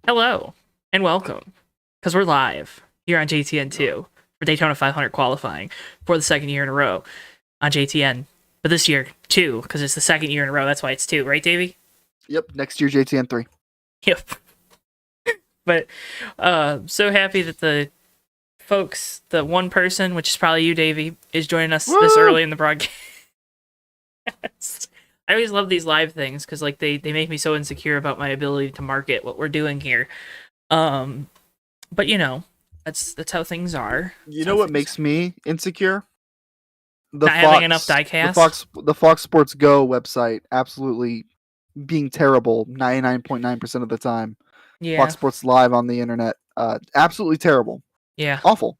Hello and welcome, because we're live here on JTN2 for Daytona 500 qualifying for the second year in a row on JTN. But this year, 2, because it's the second year in a row. That's why it's 2, right, Davey? Yep, next year JTN 3. Yep. But so happy that the folks, the one person, which is probably you, Davey, is joining us this early in the broadcast. I always love these live things because like they make me so insecure about my ability to market what we're doing here. But you know, that's how things are. You know what makes me insecure? Not having enough diecast. The Fox Sports Go website absolutely being terrible 99.9% of the time. Yeah. Fox Sports Live on the internet, absolutely terrible. Yeah. Awful.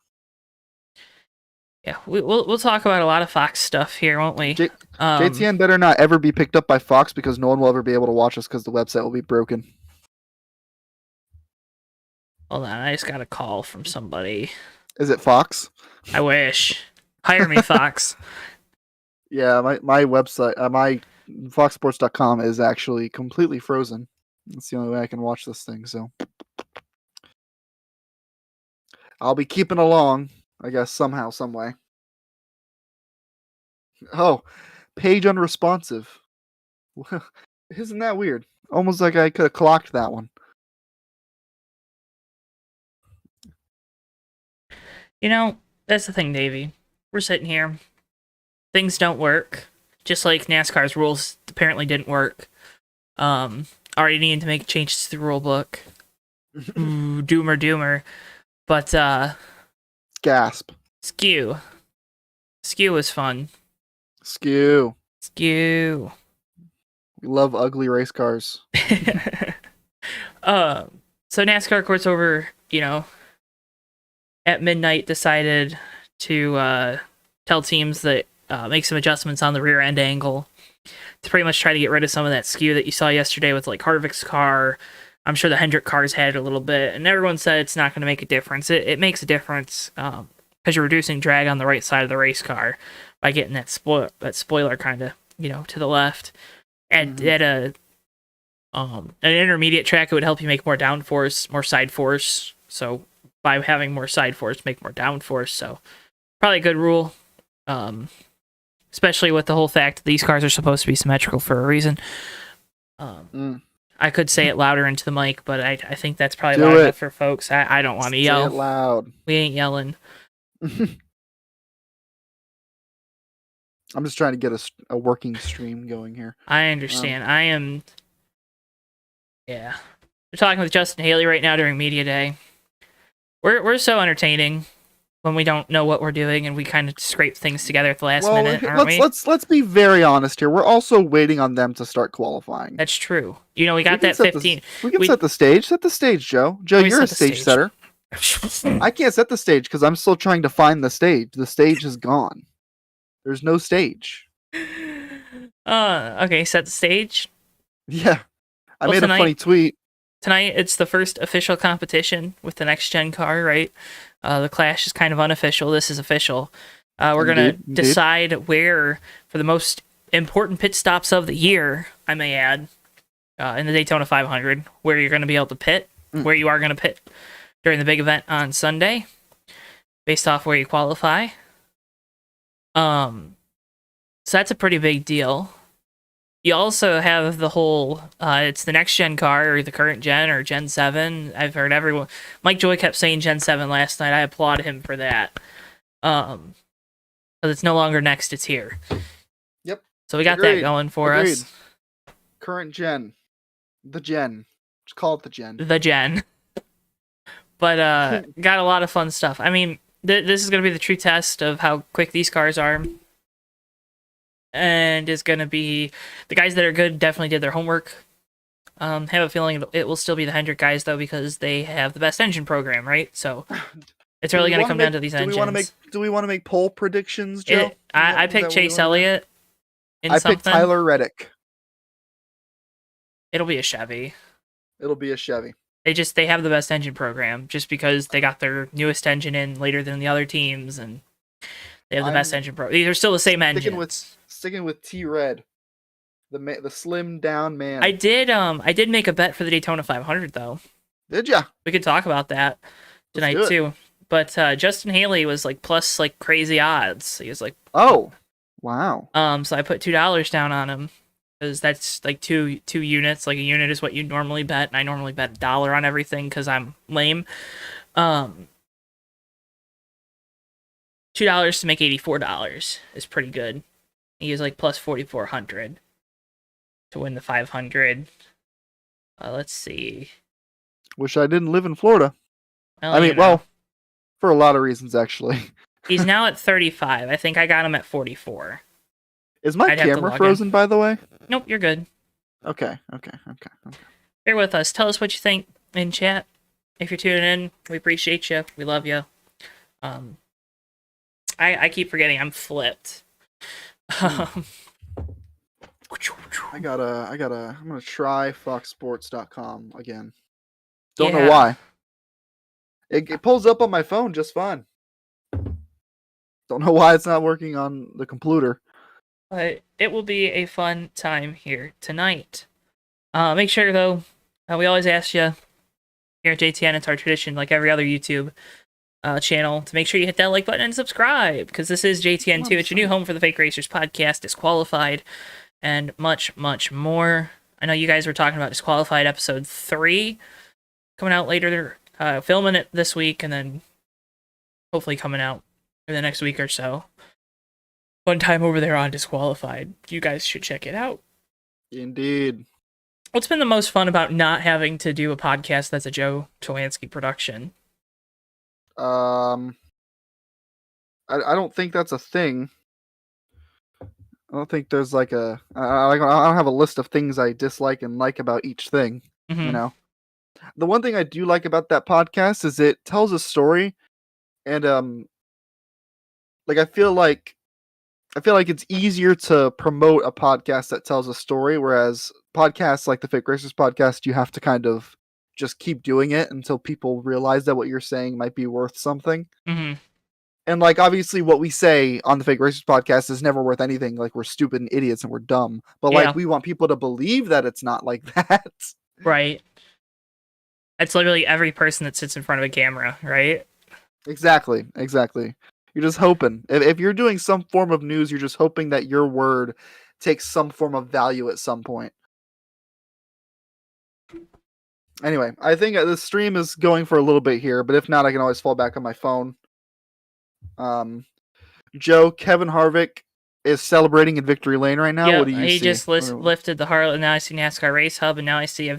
Yeah, we'll talk about a lot of Fox stuff here, won't we? JTN better not ever be picked up by Fox because no one will ever be able to watch us because the website will be broken. Hold on, I just got a call from somebody. Is it Fox? I wish. Hire me, Fox. Yeah, my website, my foxsports.com is actually completely frozen. That's the only way I can watch this thing, so I'll be keeping along, I guess, somehow, some way. Oh, page unresponsive. Isn't that weird? Almost like I could have clocked that one. You know, that's the thing, Davey. We're sitting here. Things don't work. Just like NASCAR's rules apparently didn't work. Already needing to make changes to the rule book. Ooh, doomer. But, Gasp. Skew was fun. Skew. We love ugly race cars. So NASCAR courts over, at midnight decided to tell teams that make some adjustments on the rear end angle to pretty much try to get rid of some of that skew that you saw yesterday with like Harvick's car. I'm sure the Hendrick cars had it a little bit, and everyone said it's not going to make a difference. It makes a difference because you're reducing drag on the right side of the race car by getting that spoiler kind of to the left. And at an intermediate track, it would help you make more downforce, more side force. So by having more side force, make more downforce. So probably a good rule, especially with the whole fact that these cars are supposed to be symmetrical for a reason. I could say it louder into the mic, but I think that's probably loud enough for folks. I don't want to yell. Say it loud. We ain't yelling. I'm just trying to get a working stream going here. I understand. Yeah. We're talking with Justin Haley right now during Media Day. We're so entertaining when we don't know what we're doing and we kind of scrape things together at the last minute, aren't we? Let's be very honest here. We're also waiting on them to start qualifying. That's true. We got that 15. We can set the stage. Set the stage, Joe. Joe, you're a stage setter. I can't set the stage because I'm still trying to find the stage. The stage is gone. There's no stage. Okay, set the stage. Yeah. I made a funny tweet. Tonight, it's the first official competition with the next-gen car, right? The Clash is kind of unofficial. This is official. We're going to decide where, for the most important pit stops of the year, I may add, in the Daytona 500, where you're going to be able to pit, where you are going to pit during the big event on Sunday, based off where you qualify. So that's a pretty big deal. You also have the whole, it's the next gen car, or the current gen, or Gen 7. I've heard everyone, Mike Joy kept saying Gen 7 last night. I applaud him for that. Because it's no longer next, it's here. Yep. So we got that going for us. Current gen. The gen. Just call it the gen. The gen. But, got a lot of fun stuff. I mean, this is going to be the true test of how quick these cars are. And is going to be the guys that are good definitely did their homework. Have a feeling it will still be the Hendrick guys though because they have the best engine program, right? So it's really going to come down to these engines. Do we want to make poll predictions, Joe? I picked Chase Elliott. I picked Tyler Reddick. It'll be a Chevy. They have the best engine program just because they got their newest engine in later than the other teams and they have the best engine program. These are still the same engines. Sticking with T-Red, the slim down man. I did make a bet for the Daytona 500 though. Did ya? We could talk about that tonight too. But Justin Haley was like plus like crazy odds. He was like, oh, wow. So I put $2 down on him because that's like two units. Like a unit is what you normally bet, and I normally bet $1 on everything because I'm lame. $2 to make $84 is pretty good. He was like plus 4,400 to win the 500. Let's see. Wish I didn't live in Florida. Well, I mean, well, for a lot of reasons, actually. He's now at 35. I think I got him at 44. Is my camera frozen, by the way? Nope, you're good. Okay. Bear with us. Tell us what you think in chat. If you're tuning in, we appreciate you. We love you. I keep forgetting I'm flipped. I'm gonna try foxsports.com again. Don't know why. It pulls up on my phone just fine. Don't know why it's not working on the computer. But it will be a fun time here tonight. Make sure, though, we always ask you here at JTN, it's our tradition, like every other YouTube channel, to make sure you hit that like button and subscribe, because this is JTN2. It's your new home for the Fake Racers podcast, Disqualified, and much, much more. I know you guys were talking about Disqualified episode 3 coming out later, filming it this week, and then hopefully coming out in the next week or so. One time over there on Disqualified. You guys should check it out. Indeed. What's been the most fun about not having to do a podcast that's a Joe Chowansky production? I don't think that's a thing. I don't think there's like I don't have a list of things I dislike and like about each thing. Mm-hmm. You know, the one thing I do like about that podcast is it tells a story, and like I feel like it's easier to promote a podcast that tells a story, whereas podcasts like the Fake Racers podcast, you have to kind of just keep doing it until people realize that what you're saying might be worth something. Mm-hmm. And like, obviously what we say on the Fake Racers podcast is never worth anything. Like, we're stupid and idiots and we're dumb, but like, we want people to believe that it's not like that. Right. It's literally every person that sits in front of a camera, right? Exactly. You're just hoping. If you're doing some form of news, you're just hoping that your word takes some form of value at some point. Anyway, I think the stream is going for a little bit here, but if not, I can always fall back on my phone. Joe, Kevin Harvick is celebrating in Victory Lane right now. Yep, what do you see? He just lifted the Harley. Now I see NASCAR Race Hub, and now I see a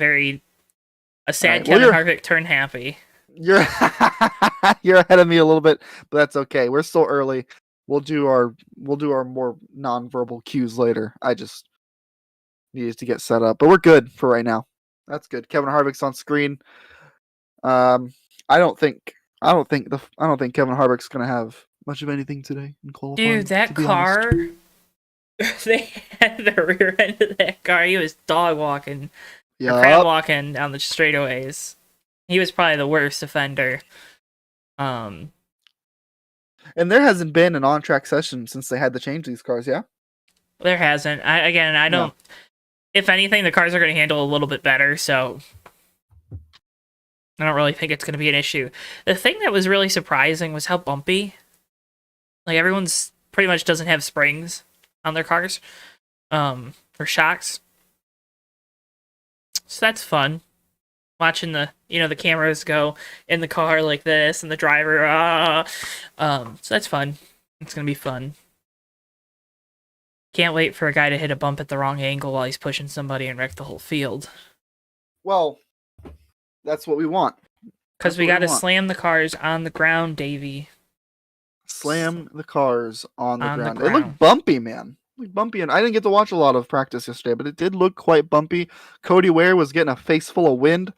sad Kevin Harvick turn happy. You're ahead of me a little bit, but that's okay. We're still early. We'll do our more nonverbal cues later. I just needed to get set up, but we're good for right now. That's good. Kevin Harvick's on screen. I don't think Kevin Harvick's gonna have much of anything today in qualifying. Dude, that car. They had the rear end of that car. He was dog walking, crab walking down the straightaways. He was probably the worst offender. And there hasn't been an on-track session since they had to change these cars, yeah? There hasn't. I don't... No. If anything, the cars are going to handle a little bit better, so... I don't really think it's going to be an issue. The thing that was really surprising was how bumpy. Like, everyone's pretty much doesn't have springs on their cars. Or shocks. So that's fun. Watching the cameras go in the car like this and the driver, so that's fun. It's gonna be fun. Can't wait for a guy to hit a bump at the wrong angle while he's pushing somebody and wreck the whole field. Well, that's what we want. Because we gotta slam the cars on the ground, Davey. Slam the cars on the ground. It looked bumpy, man. Bumpy, and I didn't get to watch a lot of practice yesterday, but it did look quite bumpy. Cody Ware was getting a face full of wind.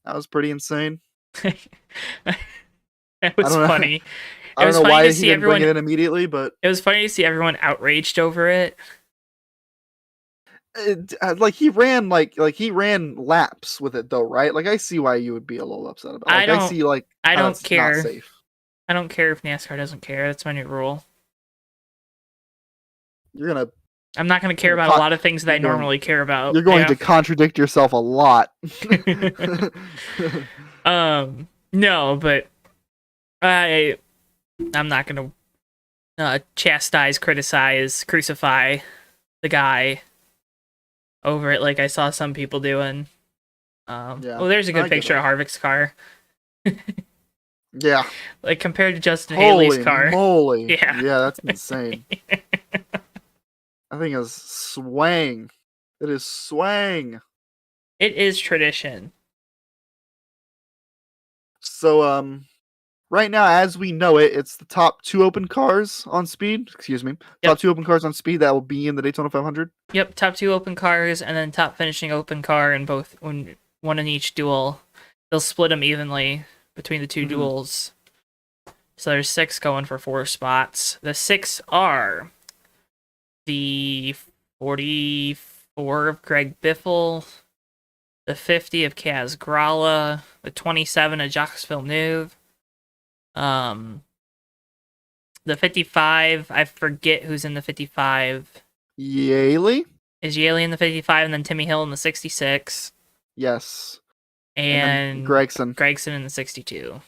That was pretty insane. That was funny. I don't know why he didn't bring it in immediately, but it was funny to see everyone outraged over it. He ran laps with it though, right? Like, I see why you would be a little upset about it. I don't care. Not safe. I don't care if NASCAR doesn't care. That's my new rule. You're gonna I'm not going to care about a lot of things that I normally care about. You're going to contradict yourself a lot. No, but I'm not going to chastise, criticize, crucify the guy over it like I saw some people doing. Well, there's a good picture of Harvick's car. Yeah. Like compared to Justin Haley's car. Holy moly. Yeah, that's insane. I think it's swang. It is swang. It is tradition. So, right now, as we know it, it's the top 2 open cars on speed. Excuse me. Top 2 open cars on speed that will be in the Daytona 500. Yep, top 2 open cars, and then top finishing open car in both, one in each duel. They'll split them evenly between the 2 duels. So there's 6 going for 4 spots. The 6 are the 44 of Greg Biffle, the 50 of Kaz Gralla, the 27 of Jacques Villeneuve, the 55, I forget who's in the 55. Yaley? Is Yaley in the 55, and then Timmy Hill in the 66? Yes. And Gregson in the 62.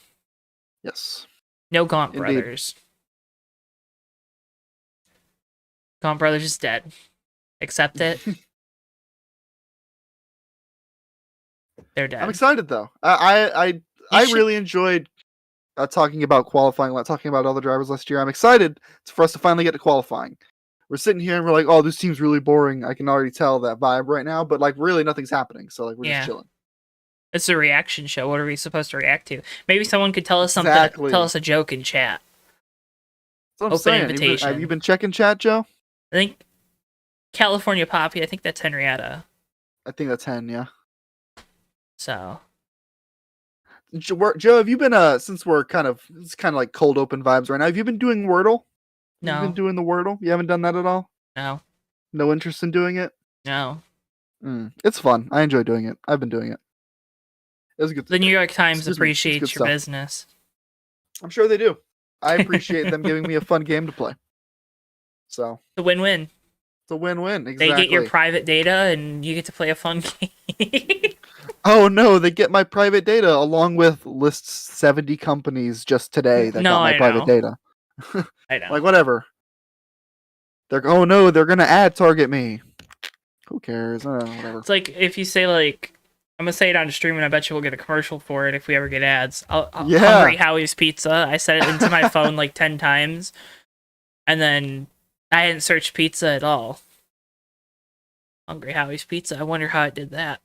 Yes. No Gaunt Brothers. Gaunt Brothers is dead. Accept it. They're dead. I'm excited though. I really enjoyed talking about qualifying, talking about other drivers last year. I'm excited for us to finally get to qualifying. We're sitting here and we're like, oh, this team's really boring. I can already tell that vibe right now, but like really nothing's happening. So like we're just chilling. It's a reaction show. What are we supposed to react to? Maybe someone could tell us something. Tell us a joke in chat. That's what I'm saying. Invitation. Have you been checking chat, Joe? I think California Poppy. I think that's Henrietta. I think that's Hen. Yeah. So, Joe, have you been since it's kind of like cold open vibes right now? Have you been doing Wordle? No. You've been doing the Wordle? You haven't done that at all? No. No interest in doing it? No. It's fun. I enjoy doing it. I've been doing it. It was good. The New York Times appreciates your business. I'm sure they do. I appreciate them giving me a fun game to play. So it's a win-win. It's a win-win. Exactly. They get your private data, and you get to play a fun game. Oh no, they get my private data along with lists 70 companies just today that got my private data. I know. Like whatever. They're gonna ad target me. Who cares? Whatever. It's like if you say like, I'm gonna say it on stream, and I bet you we'll get a commercial for it if we ever get ads. Hungry Howie's Pizza. I said it into my phone like 10 times, and then I hadn't searched pizza at all. Hungry Howie's Pizza. I wonder how it did that.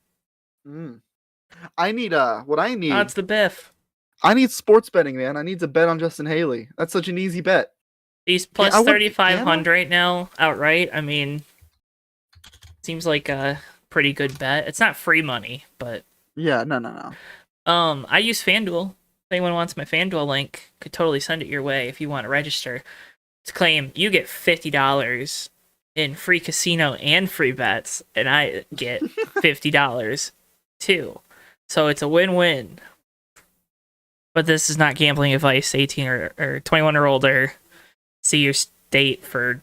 I need what I need. Oh, it's the Biff. I need sports betting, man. I need to bet on Justin Haley. That's such an easy bet. He's plus 3,500 right now outright. I mean, seems like a pretty good bet. It's not free money, but yeah, no. I use FanDuel. If anyone wants my FanDuel link, could totally send it your way if you want to register. To claim you get $50 in free casino and free bets, and I get $50 too. So it's a win-win. But this is not gambling advice. 18 or 21 or older. See your state for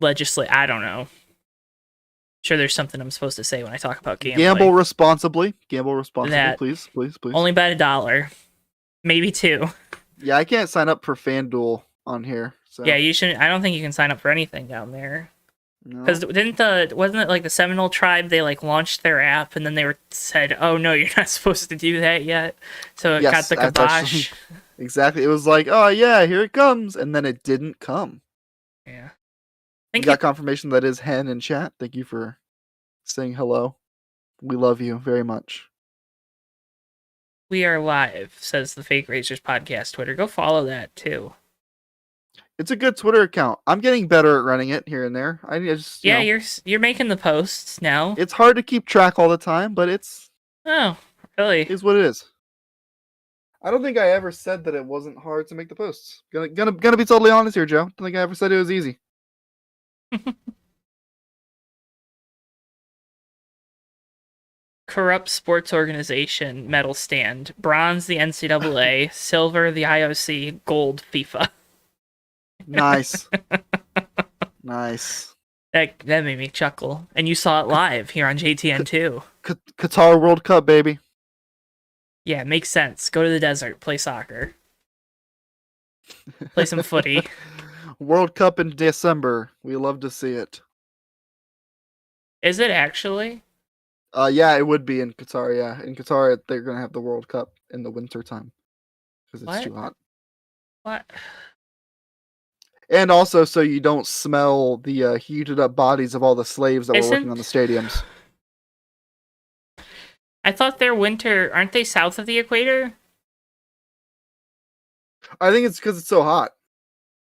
I don't know. Sure, there's something I'm supposed to say when I talk about gambling. Gamble responsibly, please. Only bet $1, maybe $2. Yeah, I can't sign up for FanDuel on here. So. Yeah, you shouldn't. I don't think you can sign up for anything down there. Because wasn't it like the Seminole tribe? They like launched their app and then they said, "Oh no, you're not supposed to do that yet." So it got the kibosh. Exactly. It was like, "Oh yeah, here it comes," and then it didn't come. Yeah. We got confirmation that is Hen in chat. Thank you for saying hello. We love you very much. We are live, says the Fake Racers Podcast Twitter. Go follow that too. It's a good Twitter account. I'm getting better at running it here and there. You're making the posts now. It's hard to keep track all the time, but it's really is what it is. I don't think I ever said that it wasn't hard to make the posts. Gonna be totally honest here, Joe. Don't think I ever said it was easy. Corrupt sports organization medal stand: bronze the NCAA, silver the IOC, gold FIFA. Nice. Nice. That made me chuckle. And you saw it live here on JTN too. Qatar World Cup, baby. Yeah, it makes sense. Go to the desert, play soccer. Play some footy. World Cup in December. We love to see it. Is it actually? Yeah, it would be in Qatar. Yeah, in Qatar, they're gonna have the World Cup in the winter time because it's too hot. What? And also, so you don't smell the heated up bodies of all the slaves that were working on the stadiums. I thought their winter, aren't they south of the equator? I think it's because it's so hot.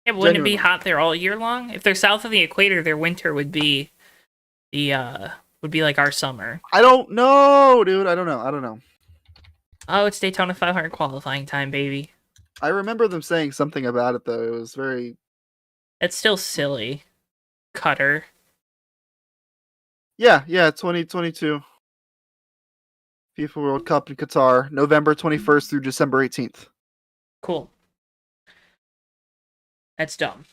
Yeah, but wouldn't it be hot there all year long? If they're south of the equator, their winter would be like our summer. I don't know, dude. I don't know. Oh, it's Daytona 500 qualifying time, baby. I remember them saying something about it, though. It was very... It's still silly. Cutter. Yeah, 2022. FIFA World Cup in Qatar, November 21st through December 18th. Cool. That's dumb.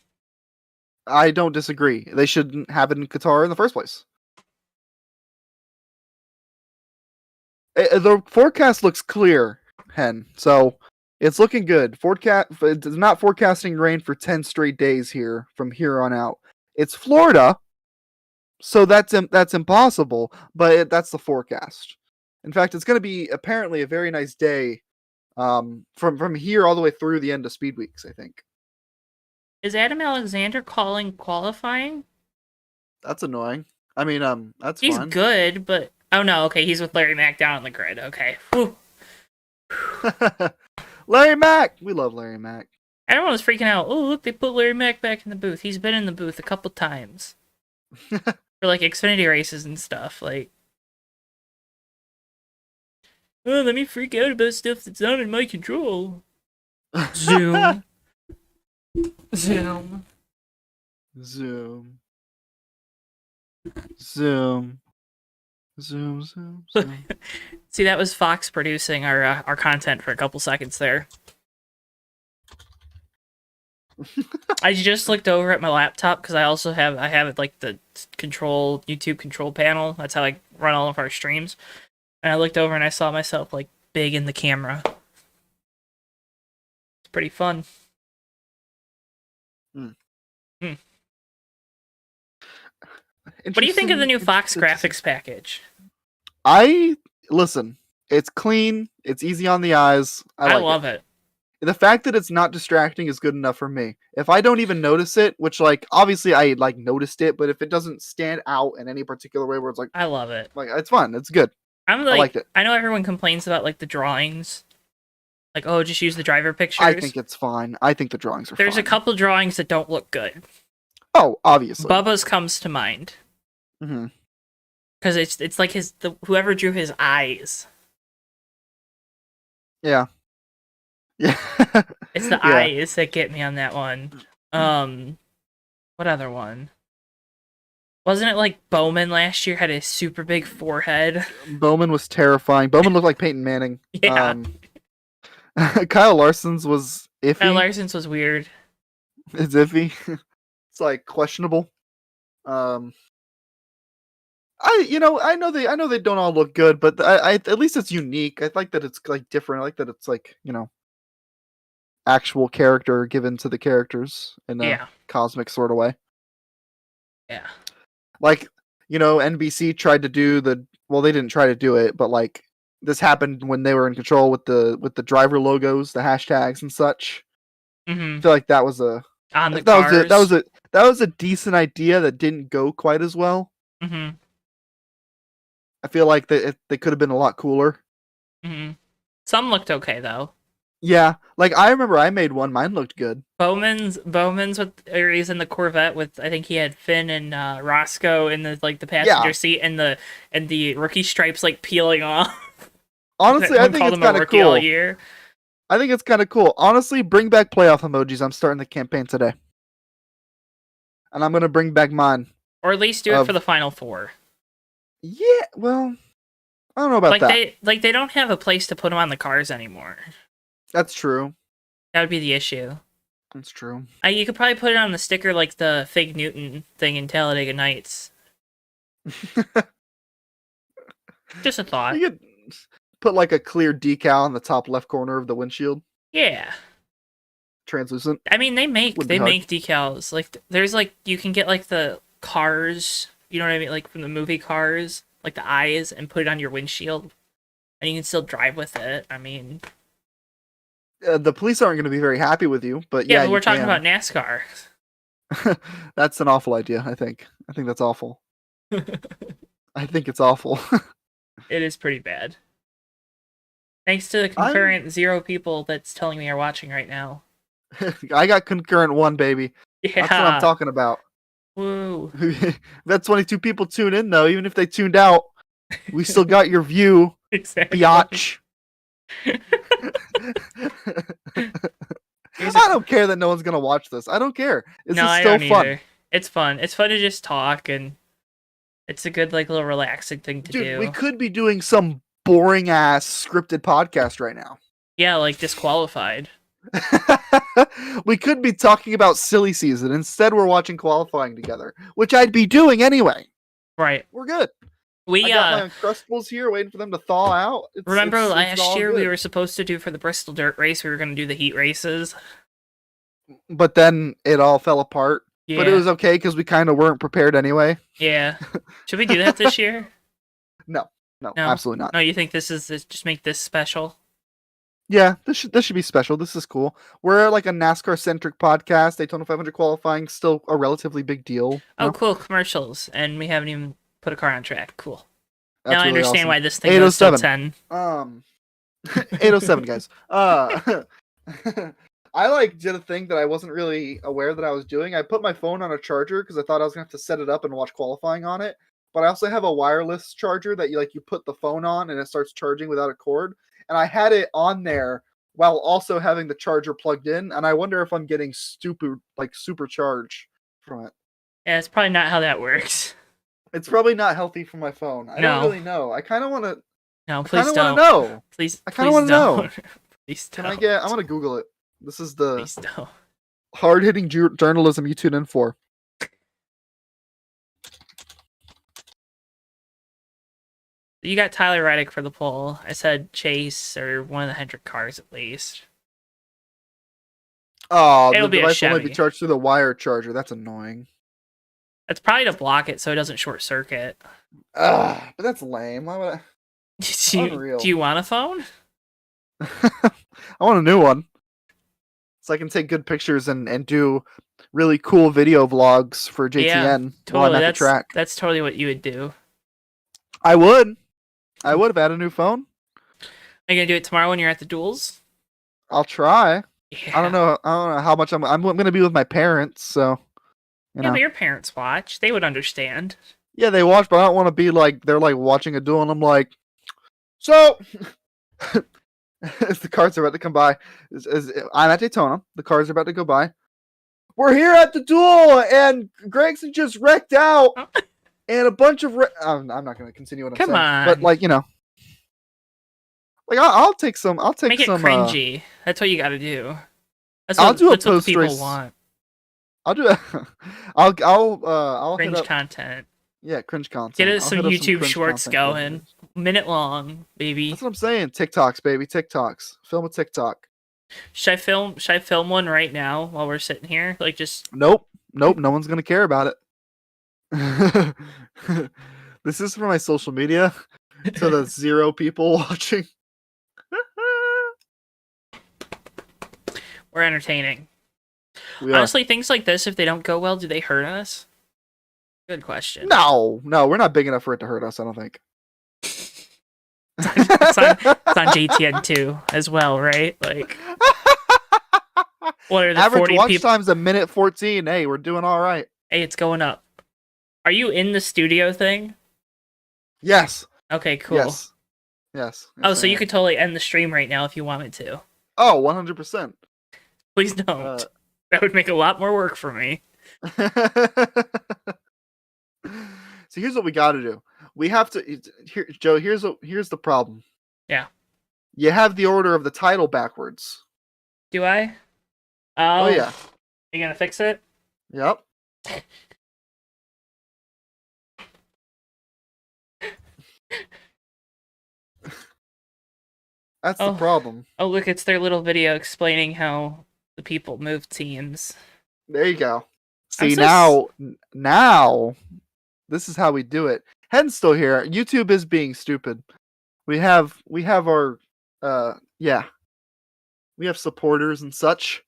I don't disagree. They shouldn't have it in Qatar in the first place. The forecast looks clear, Hen. So it's looking good. It's not forecasting rain for 10 straight days here from here on out. It's Florida, so that's impossible, but that's the forecast. In fact, it's going to be apparently a very nice day from here all the way through the end of Speed Weeks, I think. Is Adam Alexander calling qualifying? That's annoying. I mean, that's he's fine. Good, but oh no, okay, he's with Larry Mack down on the grid. Okay. Larry Mack, we love Larry Mack. Everyone was freaking out. Oh, look, they put Larry Mack back in the booth. He's been in the booth a couple times for like Xfinity races and stuff. Like, oh, let me freak out about stuff that's not in my control. Zoom. Zoom. Zoom. Zoom. Zoom, zoom, zoom. See, that was Fox producing our content for a couple seconds there. I just looked over at my laptop because I have like the YouTube control panel. That's how I run all of our streams. And I looked over and I saw myself like big in the camera. It's pretty fun. Mm. Hmm. What do you think of the new Fox graphics package? Listen, it's clean, it's easy on the eyes. I love it. The fact that it's not distracting is good enough for me. If I don't even notice it, which like obviously I like noticed it, but if it doesn't stand out in any particular way where it's like I love it. Like it's fun, it's good. I liked it. I know everyone complains about like the drawings. Like, oh, just use the driver pictures. I think it's fine. I think the drawings are fine. There's a couple drawings that don't look good. Oh, obviously. Bubba's comes to mind. Mm-hmm. Because it's like whoever drew his eyes. Yeah. Yeah. It's the eyes that get me on that one. What other one? Wasn't it like Bowman last year had a super big forehead? Bowman was terrifying. Bowman looked like Peyton Manning. Yeah. Kyle Larson's was iffy. Kyle Larson's was weird. It's iffy. It's like questionable. I know they don't all look good, but I at least it's unique. I like that it's like different. I like that it's like, actual character given to the characters in a cosmic sort of way. Yeah. Like, NBC tried to do they didn't try to do it, but like this happened when they were in control with the driver logos, the hashtags and such. Mm-hmm. I feel like that was that was a decent idea that didn't go quite as well. Mm-hmm. I feel like they could have been a lot cooler. Mm-hmm. Some looked okay though. Yeah, like I remember I made one. Mine looked good. Bowman's he's in the Corvette with, I think he had Finn and Roscoe in the passenger seat and the rookie stripes like peeling off. Honestly, I think it's kind of cool. All year. I think it's kind of cool. Honestly, bring back playoff emojis. I'm starting the campaign today, and I'm gonna bring back mine. Or at least do it for the Final Four. Yeah, well, I don't know about that. They don't have a place to put them on the cars anymore. That's true. That would be the issue. That's true. You could probably put it on the sticker like the Fig Newton thing in Talladega Nights. Just a thought. You could put like a clear decal on the top left corner of the windshield. Yeah. Translucent. I mean, they make Would be hard. decals. Like, there's like you can get like the Cars. You know what I mean? Like from the movie Cars, like the eyes, and put it on your windshield, and you can still drive with it. I mean, The police aren't going to be very happy with you, but yeah, yeah, but we're talking can. about NASCAR. That's an awful idea. I think that's awful. I think it's awful. It is pretty bad. Thanks to the concurrent 0 people that's telling me are watching right now. I got concurrent 1, baby. Yeah. That's what I'm talking about. Woo. That 22 people tune in, though. Even if they tuned out, we still got your view, Exactly. biatch. I don't care that no one's going to watch this. I don't care. It's no, just I so don't fun. Either. It's fun. It's fun to just talk, and it's a good, like, little relaxing thing to do. We could be doing some boring-ass scripted podcast right now. Yeah, like Disqualified. We could be talking about silly season. Instead, we're watching qualifying together, which I'd be doing anyway. Right. We're good. I got my Uncrustables here, waiting for them to thaw out. Remember last year we were supposed to do for the Bristol Dirt Race, we were going to do the heat races. But then it all fell apart. Yeah. But it was okay because we kind of weren't prepared anyway. Yeah. Should we do that this year? No, absolutely not. No, you think this is just make this special? Yeah, this should be special. This is cool. We're like a NASCAR-centric podcast. Daytona 500 qualifying, still a relatively big deal. Oh, cool. Commercials. And we haven't even put a car on track. Cool. That's now really I understand awesome. why this thing goes to 10. 807, guys. I did a thing that I wasn't really aware that I was doing. I put my phone on a charger because I thought I was going to have to set it up and watch qualifying on it. But I also have a wireless charger that you put the phone on and it starts charging without a cord. And I had it on there while also having the charger plugged in. And I wonder if I'm getting supercharged from it. Yeah, it's probably not how that works. It's probably not healthy for my phone. I don't really know. I kind of want to. No, please don't. I kind of want to know. Please, I kind of want to know. Please don't. I'm going to Google it. This is the please don't. Hard-hitting journalism you tune in for. You got Tyler Reddick for the poll. I said Chase or one of the Hendrick cars at least. Oh, the device will only be charged through the wire charger. That's annoying. That's probably to block it so it doesn't short circuit. But that's lame. Why would I? Do you want a phone? I want a new one. So I can take good pictures and do really cool video vlogs for JTN. Yeah, totally. While I'm at the track. That's totally what you would do. I would have had a new phone. Are you gonna do it tomorrow when you're at the duels? I'll try. Yeah. I don't know how much I'm gonna be with my parents, so yeah, but your parents watch. They would understand. Yeah, they watch, but I don't want to be like they're watching a duel and I'm like, so as the cars are about to come by, as I'm at Daytona, the cars are about to go by. We're here at the duel, and Gregson just wrecked out, and a bunch of. I'm not going to continue what I'm saying. Come on, but I'll take some. Make it cringy. That's what you got to do. I'll do a post what people want. I'll do a. I'll cringe hit up, content. Yeah, cringe content. Get us some YouTube shorts going. Minute long, baby. That's what I'm saying. TikToks, baby. TikToks. Film a TikTok. Should I film one right now while we're sitting here? Just Nope. No one's gonna care about it. This is for my social media. So there's 0 people watching. We're entertaining. Honestly, things like this, if they don't go well, do they hurt us? Good question. No, we're not big enough for it to hurt us, I don't think. It's on JTN too, as well, right? What are the average 40 watch people? time's a minute 14. Hey, we're doing all right. Hey, it's going up. Are you in the studio thing? Yes. Okay, cool. Yes. Oh, so you could totally end the stream right now if you wanted to. Oh, 100%. Please don't. That would make a lot more work for me. So here's what we got to do. We have to Joe, here's the problem. Yeah. You have the order of the title backwards. Do I? Oh Oh, yeah. you gonna fix it? Yep. That's the Oh, problem. oh, look, it's their little video explaining how the people move teams. There you go. I'm See so s- now, this is how we do it. Hen's still here. YouTube is being stupid. We have our yeah. We have supporters and such.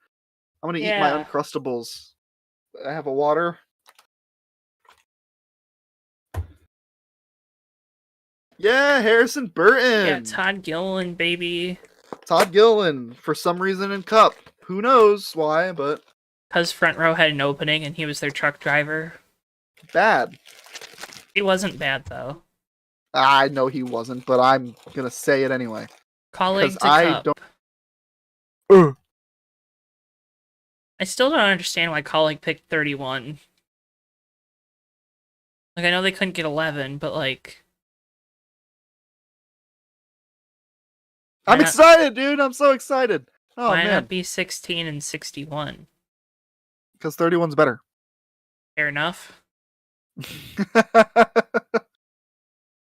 I'm gonna eat my yeah, Uncrustables. I have a water. Yeah, Harrison yeah, Burton. Todd Gilliland, baby. Todd Gilliland, for some reason in Cup. Who knows why, but Cause front row had an opening and he was their truck driver. bad. He wasn't bad though. I know he wasn't, but I'm gonna say it anyway. Calling Because to I Cup. don't. I still don't understand why Calling picked 31. Like, I know they couldn't get 11, but like, why I'm not? excited, dude. I'm so excited. Oh Why not man. be 16 and 61? Because 31's better. Fair enough.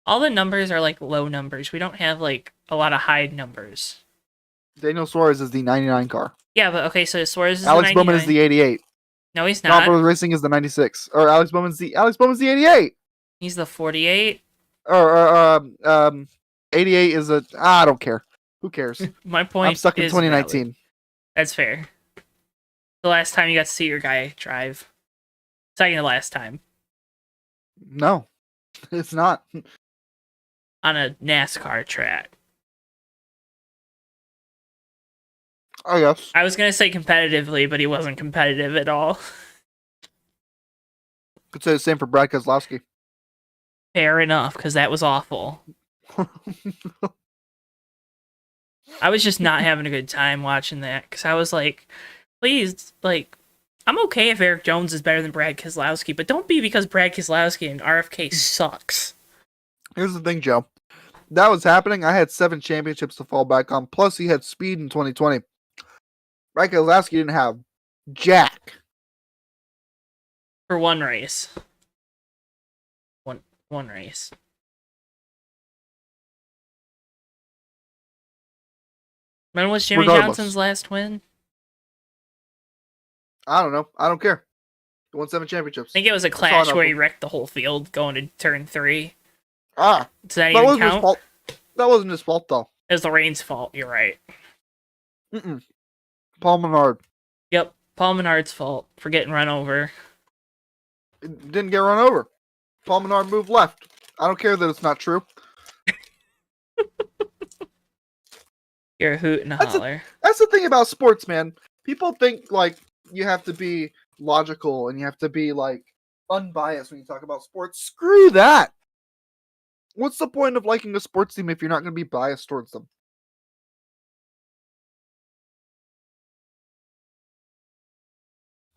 All the numbers are like low numbers. We don't have like a lot of high numbers. Daniel Suarez is the 99 car. Yeah, but okay, so Suarez is Alex the Bowman 99. is the 88. No, he's Ron not. Brothers Racing is the 96. Or Alex Bowman's the 88. He's the 48. Or 88 is a I don't care. Who cares? My point I'm stuck in is 2019. valid. That's fair. The last time you got to see your guy drive. Second to last time. No, it's not. On a NASCAR track. I guess. I was going to say competitively, but he wasn't competitive at all. Could say the same for Brad Keselowski. Fair enough, because that was awful. I was just not having a good time watching that, because I was like, please, like, I'm okay if Eric Jones is better than Brad Keselowski, but don't be because Brad Keselowski and RFK sucks. Here's the thing, Joe. That was happening. I had 7 championships to fall back on. Plus, he had speed in 2020. Brad Keselowski didn't have jack. For one race. One race. When was Jimmy Regardless. Johnson's last win? I don't know. I don't care. He won 7 championships. I think it was a clash where he wrecked the whole field going to turn 3. Ah. Does that That even wasn't his count? fault. That wasn't his fault, though. It was the rain's fault, you're right. Paul Menard. Yep, Paul Menard's fault for getting run over. It didn't get run over. Paul Menard moved left. I don't care that it's not true. You're a hoot and a holler. That's the thing about sports, man. People think like you have to be logical and you have to be like unbiased when you talk about sports. Screw that. What's the point of liking a sports team if you're not going to be biased towards them?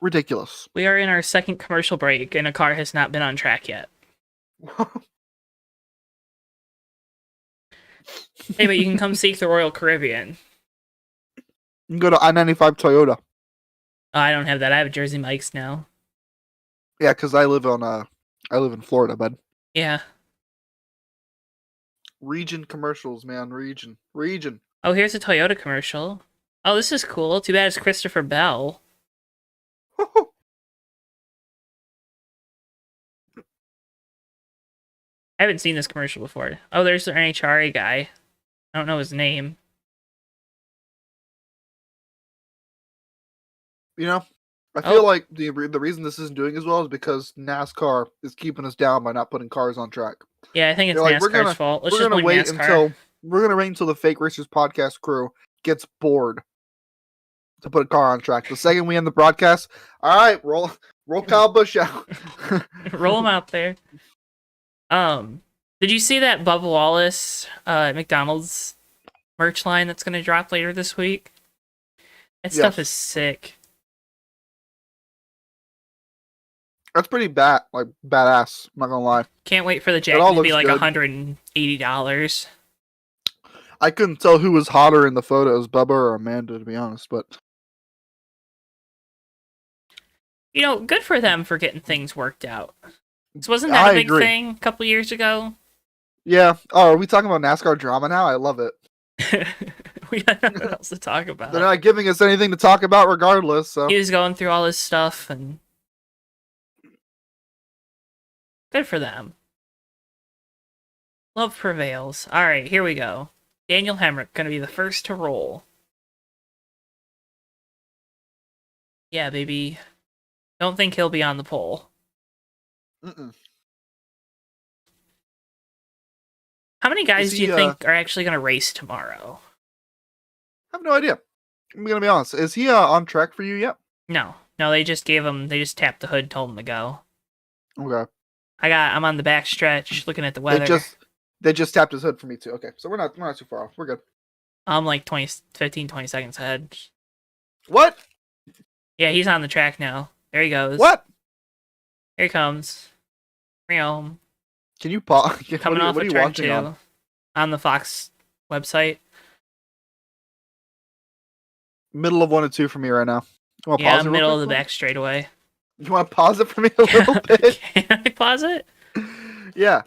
Ridiculous. We are in our second commercial break, and a car has not been on track yet. Hey, but you can come seek the Royal Caribbean. You can go to I-95 Toyota. Oh, I don't have that. I have Jersey Mike's now. Yeah, because I live in Florida, bud. Yeah. Region commercials, man. Region. Oh, here's a Toyota commercial. Oh, this is cool. Too bad it's Christopher Bell. I haven't seen this commercial before. Oh, there's the NHRA guy. I don't know his name. You know, I feel like the reason this isn't doing as well is because NASCAR is keeping us down by not putting cars on track. Yeah, I think it's They're like, NASCAR's fault. Let's we're just gonna blame wait NASCAR. until the Fake Racers podcast crew gets bored to put a car on track. The second we end the broadcast, all right, roll Kyle Busch out. Roll him out there. Did you see that Bubba Wallace McDonald's merch line that's gonna drop later this week? That stuff is sick. That's pretty badass. I'm not gonna lie. Can't wait for the jacket to be like $180. I couldn't tell who was hotter in the photos, Bubba or Amanda, to be honest. But Good for them for getting things worked out. So wasn't that I a big agree. thing a couple years ago? Yeah. Oh, are we talking about NASCAR drama now? I love it. We got nothing else to talk They're about. not giving us anything to talk about regardless, so. He was going through all his stuff, and good for them. Love prevails. All right, here we go. Daniel Hemrick gonna be the first to roll. Yeah, baby. Don't think he'll be on the pole. Mm-mm. How many guys do you think are actually gonna race tomorrow? I have no idea. I'm gonna be honest. Is he on track for you yet? No, they just tapped the hood, told him to go. Okay. I'm on the back stretch looking at the weather. They just tapped his hood for me too. Okay, so we're not too far off. We're good. I'm like 15, 20 seconds ahead. What? Yeah, he's on the track now. There he goes. What? Here he comes. Bring home. Can you pause? Coming off of turn 2 on the Fox website. Middle of 1 and 2 for me right now. You want to pause it? Middle of the back straightaway. You want to pause it for me a little bit? Can I pause it? Yeah.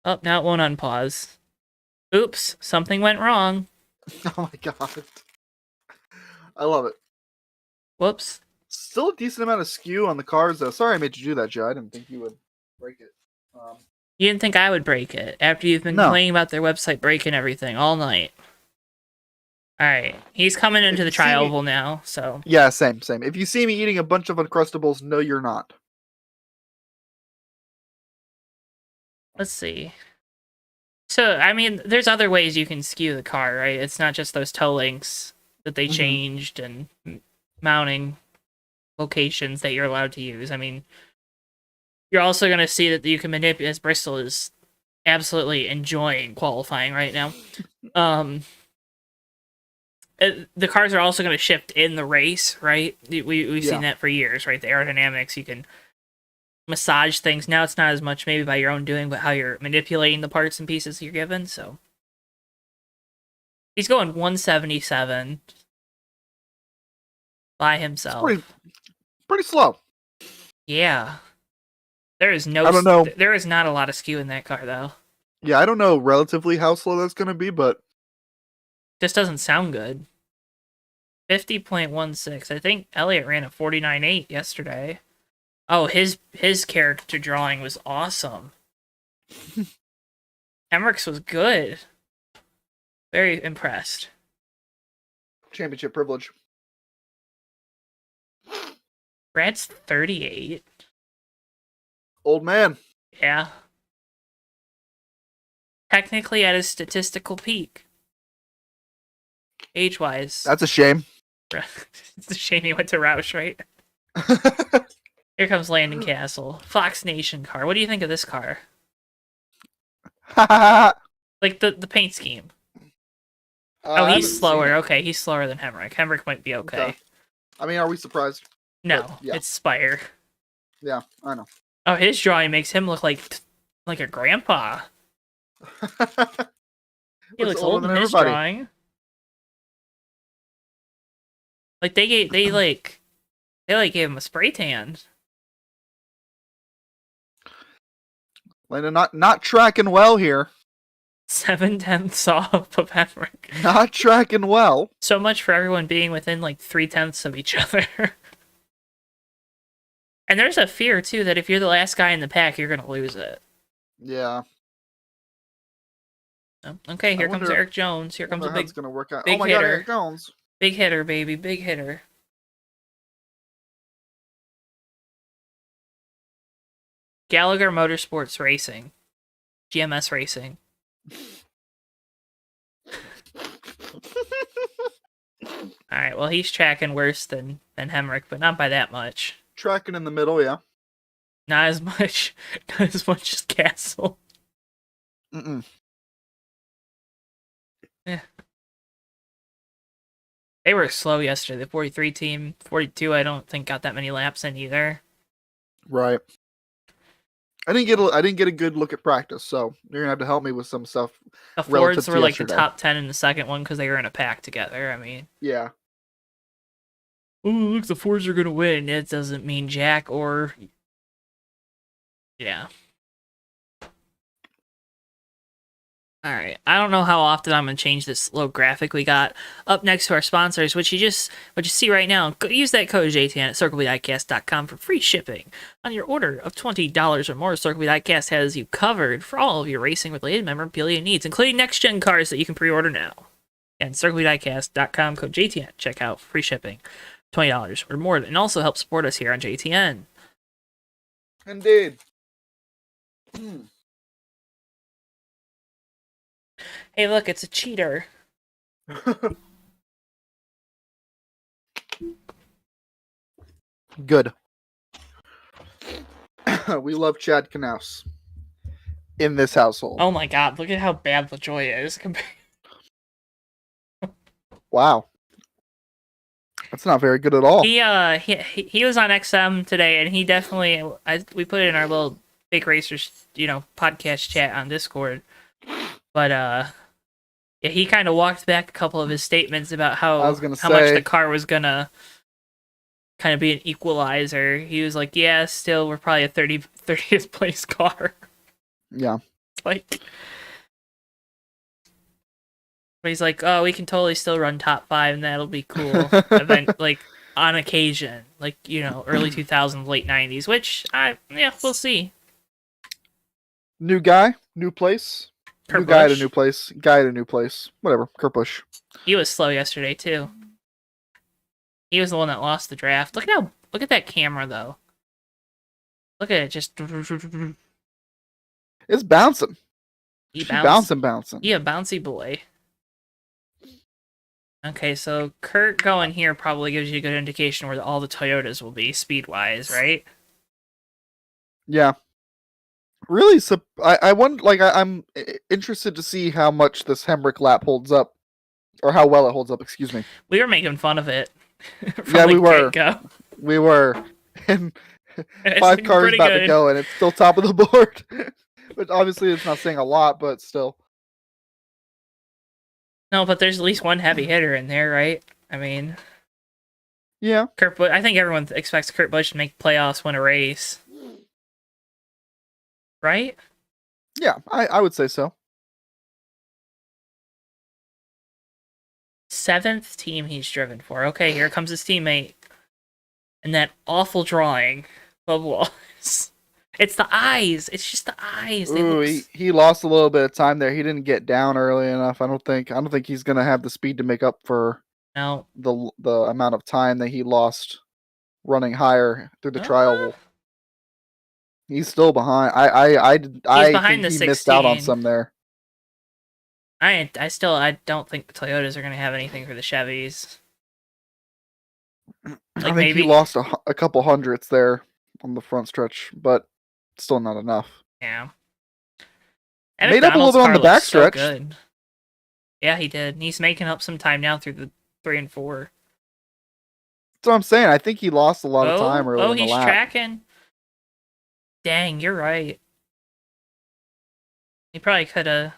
Oh, now it won't unpause. Oops, something went wrong. Oh my god. I love it. Whoops. Still a decent amount of skew on the cars, though. Sorry I made you do that, Joe. I didn't think you would break it. You didn't think I would break it after you've been complaining about their website breaking everything all night. Alright, he's coming into the tri-oval now, so... Yeah, same. If you see me eating a bunch of Uncrustables, no, you're not. Let's see. So, I mean, there's other ways you can skew the car, right? It's not just those toe links that they changed and mounting locations that you're allowed to use. I mean, you're also going to see that you can manipulate, as Bristol is absolutely enjoying qualifying right now. The cars are also going to shift in the race, right? We've seen that for years, right? The aerodynamics, you can massage things. Now it's not as much maybe by your own doing, but how you're manipulating the parts and pieces you're given. So he's going 177 by himself. It's pretty slow. Yeah. There is no. I don't know. There is not a lot of skew in that car, though. Yeah, I don't know relatively how slow that's going to be, but just doesn't sound good. 50.16. I think Elliott ran a 49.8 yesterday. Oh, his character drawing was awesome. Emmerich's was good. Very impressed. Championship privilege. Brad's 38. Old man. Yeah. Technically at his statistical peak. Age-wise. That's a shame. It's a shame he went to Roush, right? Here comes Landon Castle. Fox Nation car. What do you think of this car? Like the paint scheme. Oh, he's slower. Okay, he's slower than Hemrick. Hemrick might be okay. I mean, are we surprised? No, it's Spire. Yeah, I know. Oh, his drawing makes him look like a grandpa. He looks old in his drawing. Like they gave him a spray tan. Landon not tracking well here. 7/10 off of Hemrick. Not tracking well. So much for everyone being within like 3/10 of each other. And there's a fear too that if you're the last guy in the pack, you're gonna lose it. Yeah. Oh, okay, here comes Eric Jones. Here comes a big, gonna work out. Big God, hitter. Eric Jones. Big hitter, baby, big hitter. Gallagher Motorsports Racing, GMS Racing. All right, well, he's tracking worse than Hemrick, but not by that much. Tracking in the middle, yeah. Not as much as Castle. Mm-mm. Yeah. They were slow yesterday. The 43 team, 42, I don't think got that many laps in either. Right. I didn't get a good look at practice, so you're gonna have to help me with some stuff. The Fords were like the top 10 in the second one because they were in a pack together. I mean, yeah. oh, look, the Fords are going to win. It doesn't mean jack or... Yeah. Alright, I don't know how often I'm going to change this little graphic we got up next to our sponsors, which you see right now. Go use that code JTN at CircleBDICast.com for free shipping. On your order of $20 or more, CircleBDICast has you covered for all of your racing-related memorabilia needs, including next-gen cars that you can pre-order now. And CircleBDICast.com, code JTN, check out free shipping, $20 or more, and also help support us here on JTN. Indeed. Hey, look, it's a cheater. Good. We love Chad Knaus in this household. Oh my god, look at how bad LaJoy is. Wow. That's not very good at all. He was on XM today, and he definitely... we put it in our little Fake Racers, podcast chat on Discord. But, yeah, he kind of walked back a couple of his statements about how much the car was gonna kind of be an equalizer. He was like, yeah, still, we're probably a 30th place car. Yeah. But he's like, oh, we can totally still run top 5, and that'll be cool. Event, on occasion. Early 2000s, late 90s, which, we'll see. New guy, new place. Kurt new guy Busch. at a new place. Guy at a new place. Whatever. Kurt Busch. He was slow yesterday, too. He was the one that lost the draft. Look at that camera, though. Look at it, just... It's bouncing. Bouncing. Yeah, bouncy boy. Okay, so Kurt going here probably gives you a good indication where all the Toyotas will be, speed-wise, right? Yeah. Really, I wonder, I'm interested to see how much this Hemrick lap holds up. Or how well it holds up, excuse me. We were making fun of it. Yeah, we were. We were. And 5 cars about to go, and it's still top of the board. But obviously, it's not saying a lot, but still. No, but there's at least one heavy hitter in there, right? I mean... Yeah. I think everyone expects Kurt Busch to make playoffs, win a race. Right? Yeah, I would say so. 7th team he's driven for. Okay, here comes his teammate. And that awful drawing of Wallace. It's the eyes. It's just the eyes. Ooh, he lost a little bit of time there. He didn't get down early enough. I don't think he's gonna have the speed to make up for the amount of time that he lost running higher through the trial. He's still behind. I think he missed out on some there. I don't think the Toyotas are gonna have anything for the Chevys. I think he lost a couple hundredths there on the front stretch, but still not enough. Yeah. Made up a little bit on the back stretch. So good. Yeah, he did. And he's making up some time now through the 3 and 4. That's what I'm saying. I think he lost a lot of time early in the lap. Oh, he's tracking. Dang, you're right. He probably could have...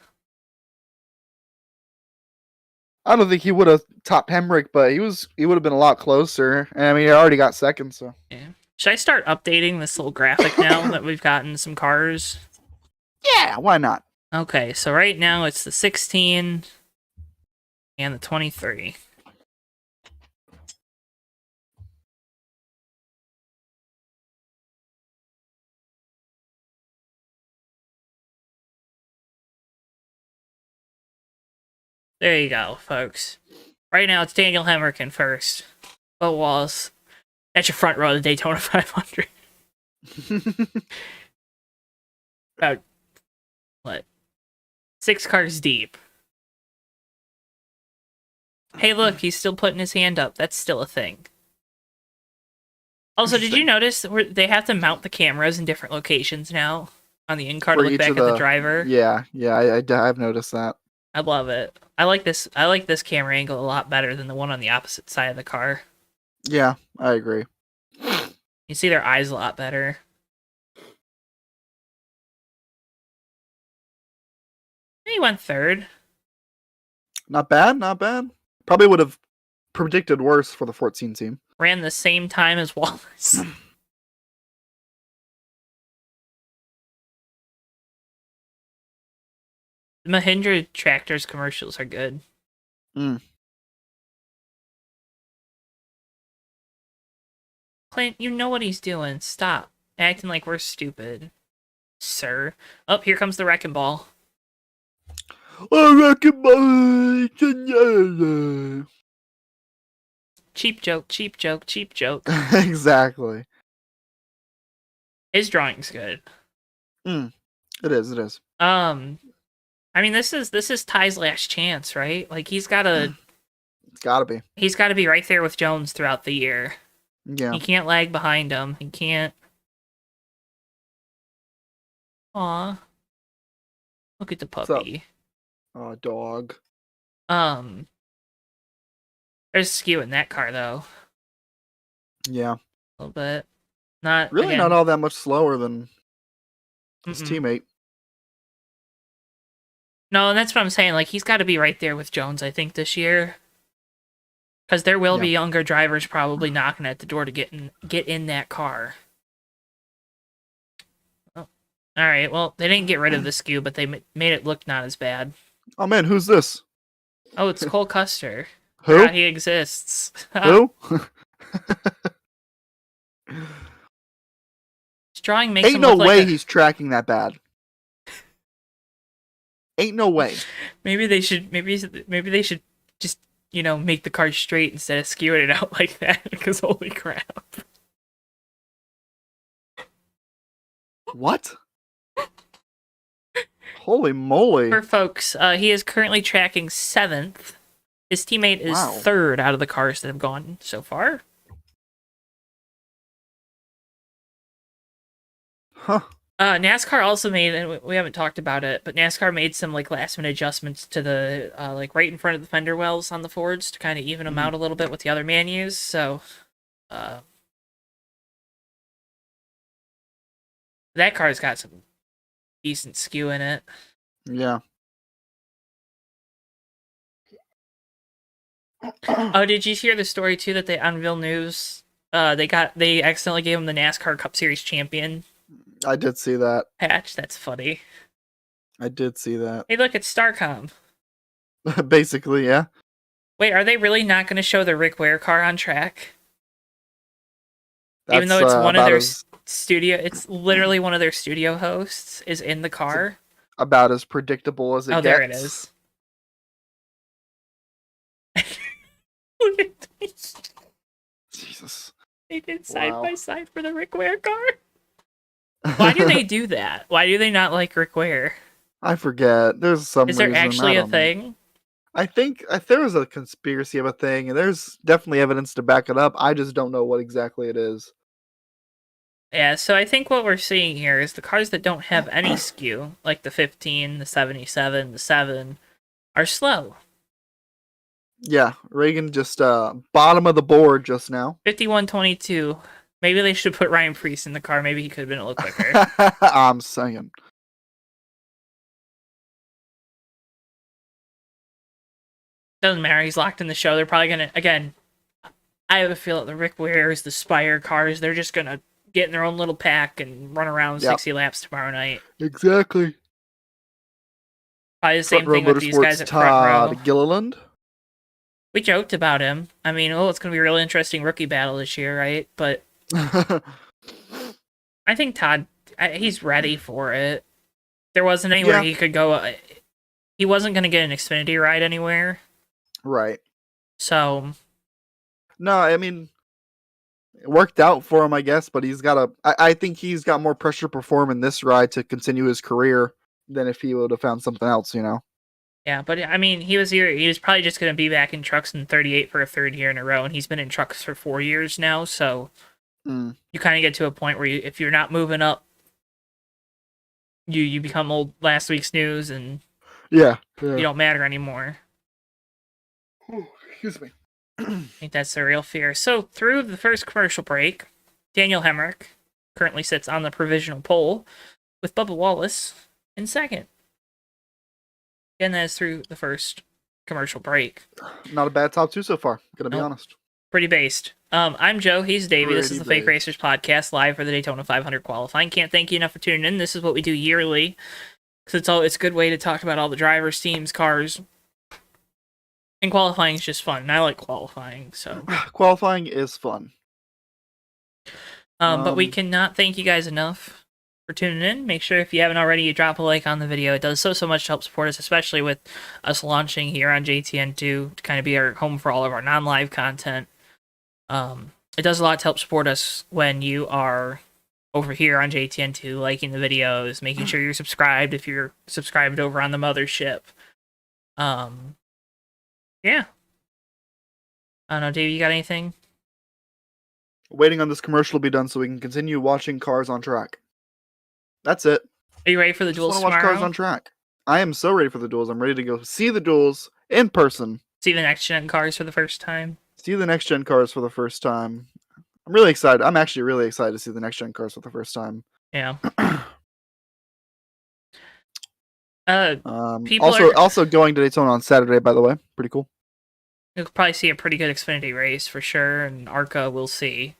I don't think he would have topped Hemrick, but he would have been a lot closer. And I mean, he already got second, so... Yeah. Should I start updating this little graphic now that we've gotten some cars? Yeah, why not? Okay, so right now it's the 16 and the 23. There you go, folks. Right now it's Daniel Hemrick in first. But Wallace, that's your front row of the Daytona 500. About, 6 cars deep. Hey, look, he's still putting his hand up. That's still a thing. Also, did you notice they have to mount the cameras in different locations now on the in-car to look back at the driver? Yeah, I've noticed that. I love it. I like this camera angle a lot better than the one on the opposite side of the car. Yeah, I agree. You see their eyes a lot better. He went third. Not bad, not bad. Probably would have predicted worse for the 14 team. ran the same time as Wallace. The Mahindra tractors commercials are good. Clint, you know what he's doing. Stop acting like we're stupid, sir. Oh, here comes the wrecking ball. Wrecking ball. Cheap joke, cheap joke, cheap joke. Exactly. His drawing's good. It is. I mean, this is Ty's last chance, right? Like It's gotta be. He's gotta be right there with Jones throughout the year. Yeah. He can't lag behind him. He can't. Aw. Look at the puppy. Oh, dog. There's skew in that car though. Yeah. A little bit. Not Really again. not all that much slower than his teammate. No, and that's what I'm saying. Like, he's got to be right there with Jones, I think, this year. Because there will be younger drivers probably knocking at the door to get in that car. Oh. All right, well, they didn't get rid of the skew, but they made it look not as bad. Oh, man, who's this? Oh, it's Cole Custer. Who? God, he exists. Who? His drawing makes Ain't him no look way like he's tracking that bad. Ain't no way. Maybe they should just, make the car straight instead of skewing it out like that, because holy crap. What? Holy moly. For folks, he is currently tracking 7th. His teammate is 3rd out of the cars that have gone so far. Huh. NASCAR also made, and we haven't talked about it, but NASCAR made some last minute adjustments to the right in front of the fender wells on the Fords to kind of even them out a little bit with the other manus. So that car's got some decent skew in it. Yeah. Oh, did you hear the story too that they on Villeneuve they accidentally gave him the NASCAR Cup Series champion? I did see that. Patch, that's funny. I did see that. Hey, look, it's Starcom. Basically, yeah. Wait, are they really not going to show the Rick Ware car on track? Even though it's one of their studio, it's literally one of their studio hosts is in the car. About as predictable as it gets. Oh, there it is. Look at this. Jesus. They did side by side for the Rick Ware car. Why do they do that? Why do they not like Rick Ware? I forget. There's some. Is there reason. actually a thing? I think there was a conspiracy of a thing, and there's definitely evidence to back it up. I just don't know what exactly it is. Yeah, so I think what we're seeing here is the cars that don't have any skew, like the 15, the 77, the 7, are slow. Yeah, Reagan just bottom of the board just now. 51-22. Maybe they should put Ryan Preece in the car. Maybe he could have been a little quicker. I'm saying. Doesn't matter. He's locked in the show. They're probably going to, again, I have a feel that the Rick Wares, the Spire cars, they're just going to get in their own little pack and run around 60 laps tomorrow night. Exactly. Probably the same thing with these guys at front row. Gilliland. We joked about him. I mean, it's going to be a really interesting rookie battle this year, right? But I think Todd, he's ready for it. There wasn't anywhere he could go. He wasn't going to get an Xfinity ride anywhere. Right. So. No, I mean, it worked out for him, I guess, but he's got I think he's got more pressure to perform in this ride to continue his career than if he would have found something else, Yeah, but I mean, he was probably just going to be back in trucks in 38 for a 3rd year in a row, and he's been in trucks for 4 years now, so you kind of get to a point where if you're not moving up, you become old last week's news, and you don't matter anymore. Excuse me. I think that's the real fear. So through the first commercial break, Daniel Hemrick currently sits on the provisional pole with Bubba Wallace in 2nd. And that is through the first commercial break. Not a bad top 2 so far, gonna be honest. Pretty based. I'm Joe. He's Davey. This is Pretty the Fake big. Racers podcast live for the Daytona 500 qualifying. Can't thank you enough for tuning in. This is what we do yearly because it's a good way to talk about all the drivers, teams, cars, and qualifying is just fun. And I like qualifying, so. Qualifying is fun. But we cannot thank you guys enough for tuning in. Make sure if you haven't already, you drop a like on the video. It does so much to help support us, especially with us launching here on JTN2 to kind of be our home for all of our non-live content. It does a lot to help support us when you are over here on JTN2, liking the videos, making sure you're subscribed if you're subscribed over on the mothership. Yeah. I don't know, Dave, you got anything? Waiting on this commercial to be done so we can continue watching cars on track. That's it. Are you ready for the duels I want to watch tomorrow? cars on track. I am so ready for the duels. I'm ready to go see the duels in person. See the next gen cars for the first time. See the next gen cars for the first time. I'm really excited. I'm actually really excited to see the next gen cars for the first time. Yeah. Also going to Daytona on Saturday, by the way. Pretty cool. You'll probably see a pretty good Xfinity race for sure, and ARCA we'll see.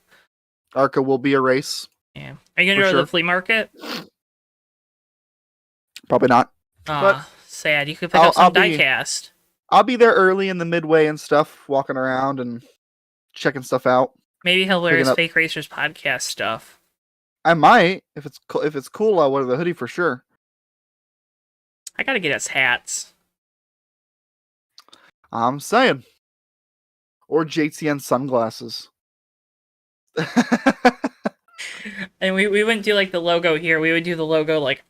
ARCA will be a race. Yeah. Are you gonna go to the flea market? Probably not. Aw, sad. You could pick up some diecast. I'll be there early in the midway and stuff, walking around and checking stuff out. Maybe he'll wear his Fake Racers podcast stuff. I might. If it's cool, I'll wear the hoodie for sure. I gotta get us hats. I'm saying. Or JTN sunglasses. And we wouldn't do like the logo here. We would do the logo like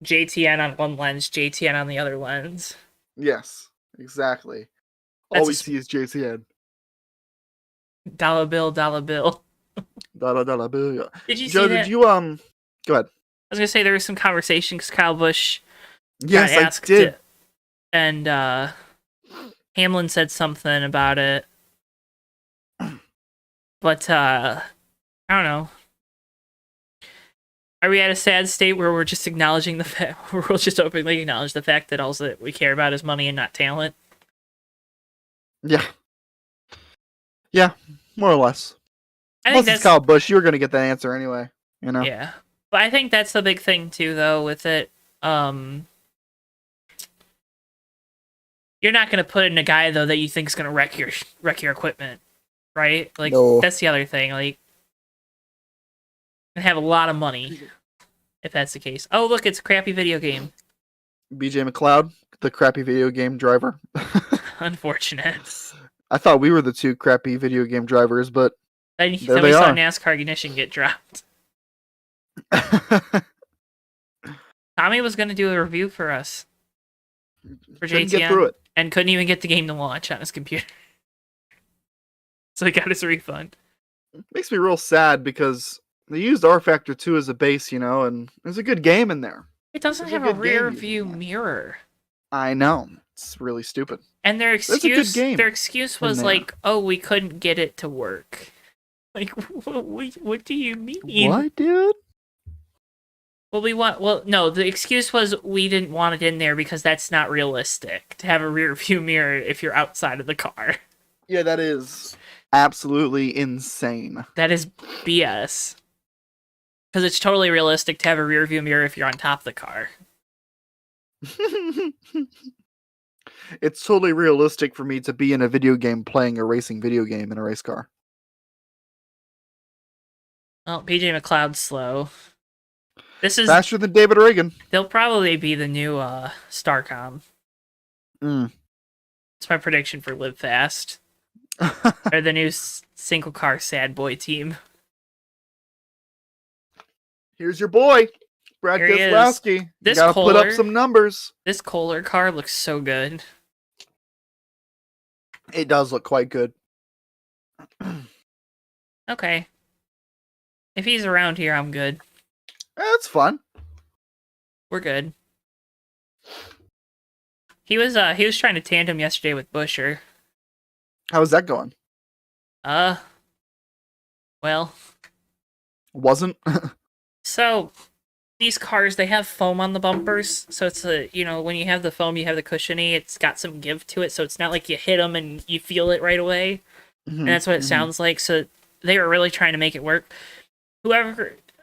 JTN on one lens, JTN on the other lens. Yes, exactly. All we see is JTN. Dollar bill, dollar bill. Dollar bill, yeah. Did you Joe, see that? did you, go ahead. I was gonna say there was some conversation because Kyle Busch yes, got asked I did. And Hamlin said something about it. But, I don't know. Are we at a sad state where we're just acknowledging the fact, we'll just openly acknowledge the fact that all that we care about is money and not talent? Yeah. Yeah, more or less. I think that's Kyle Busch. You were going to get that answer anyway, you know? Yeah. But I think that's the big thing, too, though, with it. You're not going to put in a guy, though, that you think is going to wreck your equipment, right? Like, no. That's the other thing. Like, and have a lot of money, if that's the case. Oh, look, it's a crappy video game. BJ McLeod, the crappy video game driver. Unfortunate. I thought we were the two crappy video game drivers, but then we saw NASCAR Ignition get dropped. Tommy was going to do a review for us. For JTN, get through it. And couldn't even get the game to launch on his computer. So he got his refund. It makes me real sad because they used R Factor 2 as a base, you know, and there's a good game in there. It doesn't have a rear view mirror. I know. It's really stupid. And their excuse was like, "Oh, we couldn't get it to work." Like, what do you mean? What, dude? No, the excuse was we didn't want it in there because that's not realistic to have a rear view mirror if you're outside of the car. Yeah, that is absolutely insane. That is BS. Because it's totally realistic to have a rear view mirror if you're on top of the car. It's totally realistic for me to be in a video game playing a racing video game in a race car. Well, PJ McLeod's slow. This is faster than David Reagan. They'll probably be the new Starcom. It's my prediction for Live Fast. Or the new single car sad boy team. Here's your boy, Brad Keselowski. You gotta put up some numbers. This Kohler car looks so good. It does look quite good. Okay. If he's around here, I'm good. That's fun. We're good. He was trying to tandem yesterday with Busher. How was that going? Well. Wasn't? So, these cars, they have foam on the bumpers. So it's when you have the foam, you have the cushiony. It's got some give to it. So it's not like you hit them and you feel it right away. and that's what it sounds like. So they were really trying to make it work. A lot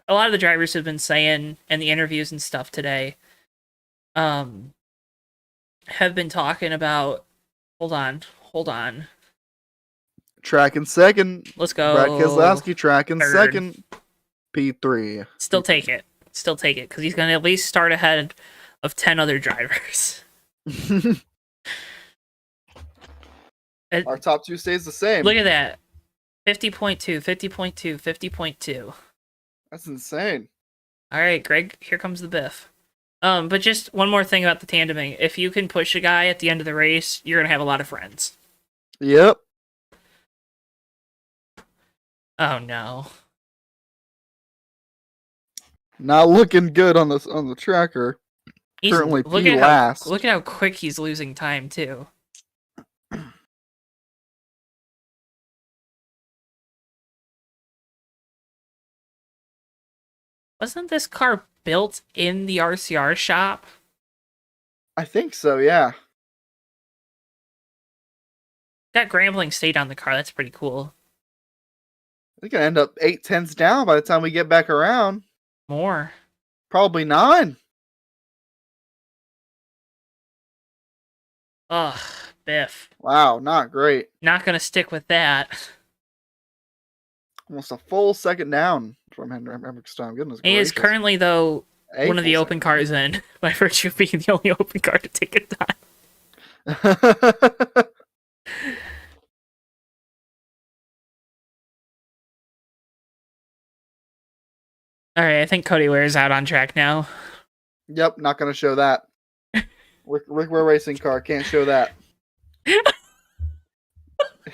of the drivers have been saying in the interviews and stuff today, have been talking about. Hold on. Track in second. Let's go. Brad Keselowski track in third. second. P3. Still take it, because he's going to at least start ahead of 10 other drivers. Our top two stays the same. Look at that. 50.2, 50.2, 50.2. That's insane. All right, Greg, here comes the biff. But just one more thing about the tandeming. If you can push a guy at the end of the race, you're going to have a lot of friends. Yep. Oh, no. Not looking good on the tracker. Currently P last. Look at how quick he's losing time, too. Wasn't this car built in the RCR shop? I think so, yeah. Got Grambling stayed on the car. That's pretty cool. We're going to end up 8/10 down by the time we get back around. More. Probably 9. Ugh, biff. Wow, not great. Not gonna stick with that. Almost a full second down from Hendrickstein. Goodness gracious. He is currently, though, one of the open cars in, by virtue of being the only open car to take a time. Alright, I think Cody Ware's out on track now. Yep, not going to show that. Rick Ware Racing car can't show that.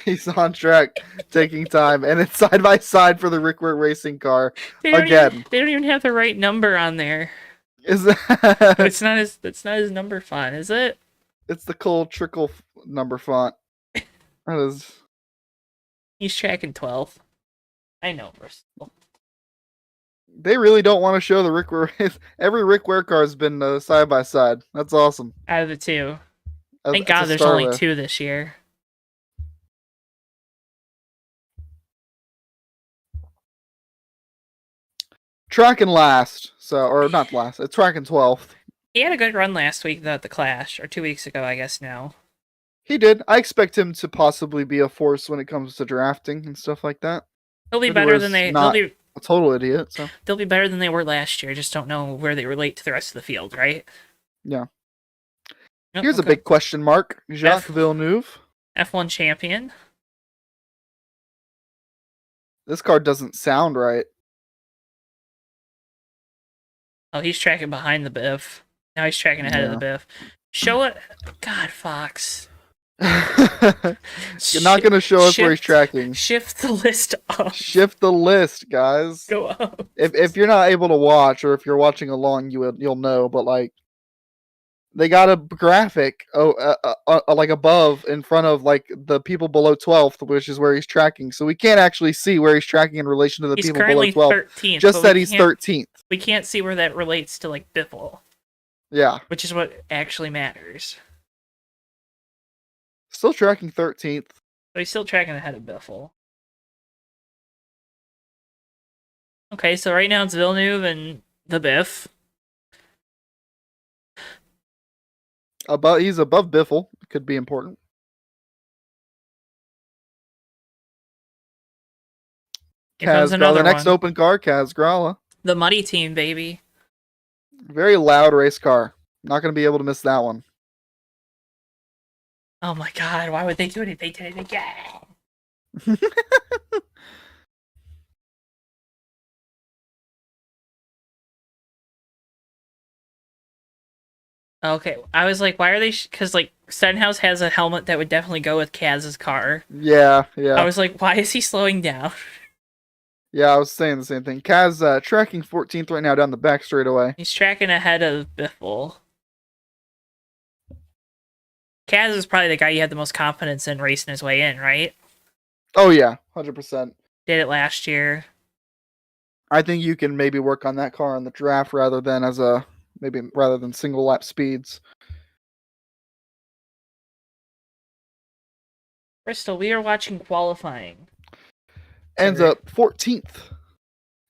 He's on track, taking time, and it's side by side for the Rick Ware Racing car again. They don't even have the right number on there. Is that? It's not his number font, is it? It's the Cole Trickle number font. That is. He's tracking 12th. I know, Bristol. They really don't want to show the Rick Ware. Every Rick Ware car has been side by side. That's awesome. Out of the two. Thank God there's only 2 this year. Tracking last. Or not last. It's tracking 12th. He had a good run last week, though, at the Clash. Or 2 weeks ago, I guess now. He did. I expect him to possibly be a force when it comes to drafting and stuff like that. He'll be better than they... Not a total idiot, so. They'll be better than they were last year. Just don't know where they relate to the rest of the field, right? Yeah. Here's a big question mark. Jacques Villeneuve. F1 champion. This car doesn't sound right. Oh, he's tracking behind the Biff. Now he's tracking ahead of the Biff. Show it. God, Fox. You're not going to show us where he's tracking. Shift the list up. Shift the list, guys. Go up. If you're not able to watch, or if you're watching along, you'll know. But like, they got a graphic, like above, in front of like the people below 12th, which is where he's tracking. So we can't actually see where he's tracking in relation to the people below 12th. 13th, just that he's 13th. We can't see where that relates to like Biffle. Yeah, which is what actually matters. Still tracking 13th. But he's still tracking ahead of Biffle. Okay, so right now it's Villeneuve and the Biff. He's above Biffle. Could be important. Kaz, the next open car, Kaz Grala. The Muddy team, baby. Very loud race car. Not going to be able to miss that one. Oh my god, why would they do it if they did it again? Okay, I was like, why are they... Because, like, Stenhouse has a helmet that would definitely go with Kaz's car. Yeah. I was like, why is he slowing down? Yeah, I was saying the same thing. Kaz tracking 14th right now down the back straightaway. He's tracking ahead of Biffle. Kaz is probably the guy you had the most confidence in racing his way in, right? Oh, yeah. 100%. Did it last year. I think you can maybe work on that car on the draft rather than single lap speeds. Bristol, we are watching qualifying. Ends Sir. up 14th.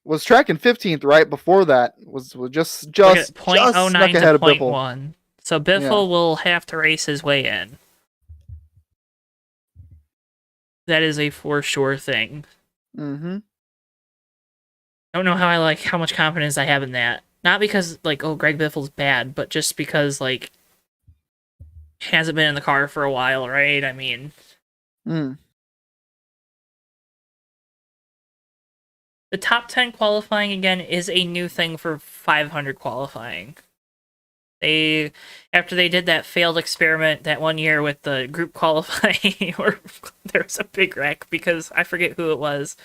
Was tracking 15th right before that. Was just Look at snuck 0.09 to ahead of point Biffle. 0.1. So Biffle will have to race his way in. That is a for sure thing. Mm-hmm. I don't know how much confidence I have in that. Not because like, oh, Greg Biffle's bad, but just because like he hasn't been in the car for a while, right? I mean, Mm. the top 10 qualifying again is a new thing for 500 qualifying. They, after they did that failed experiment that one year with the group qualifying, where there was a big wreck because I forget who it was,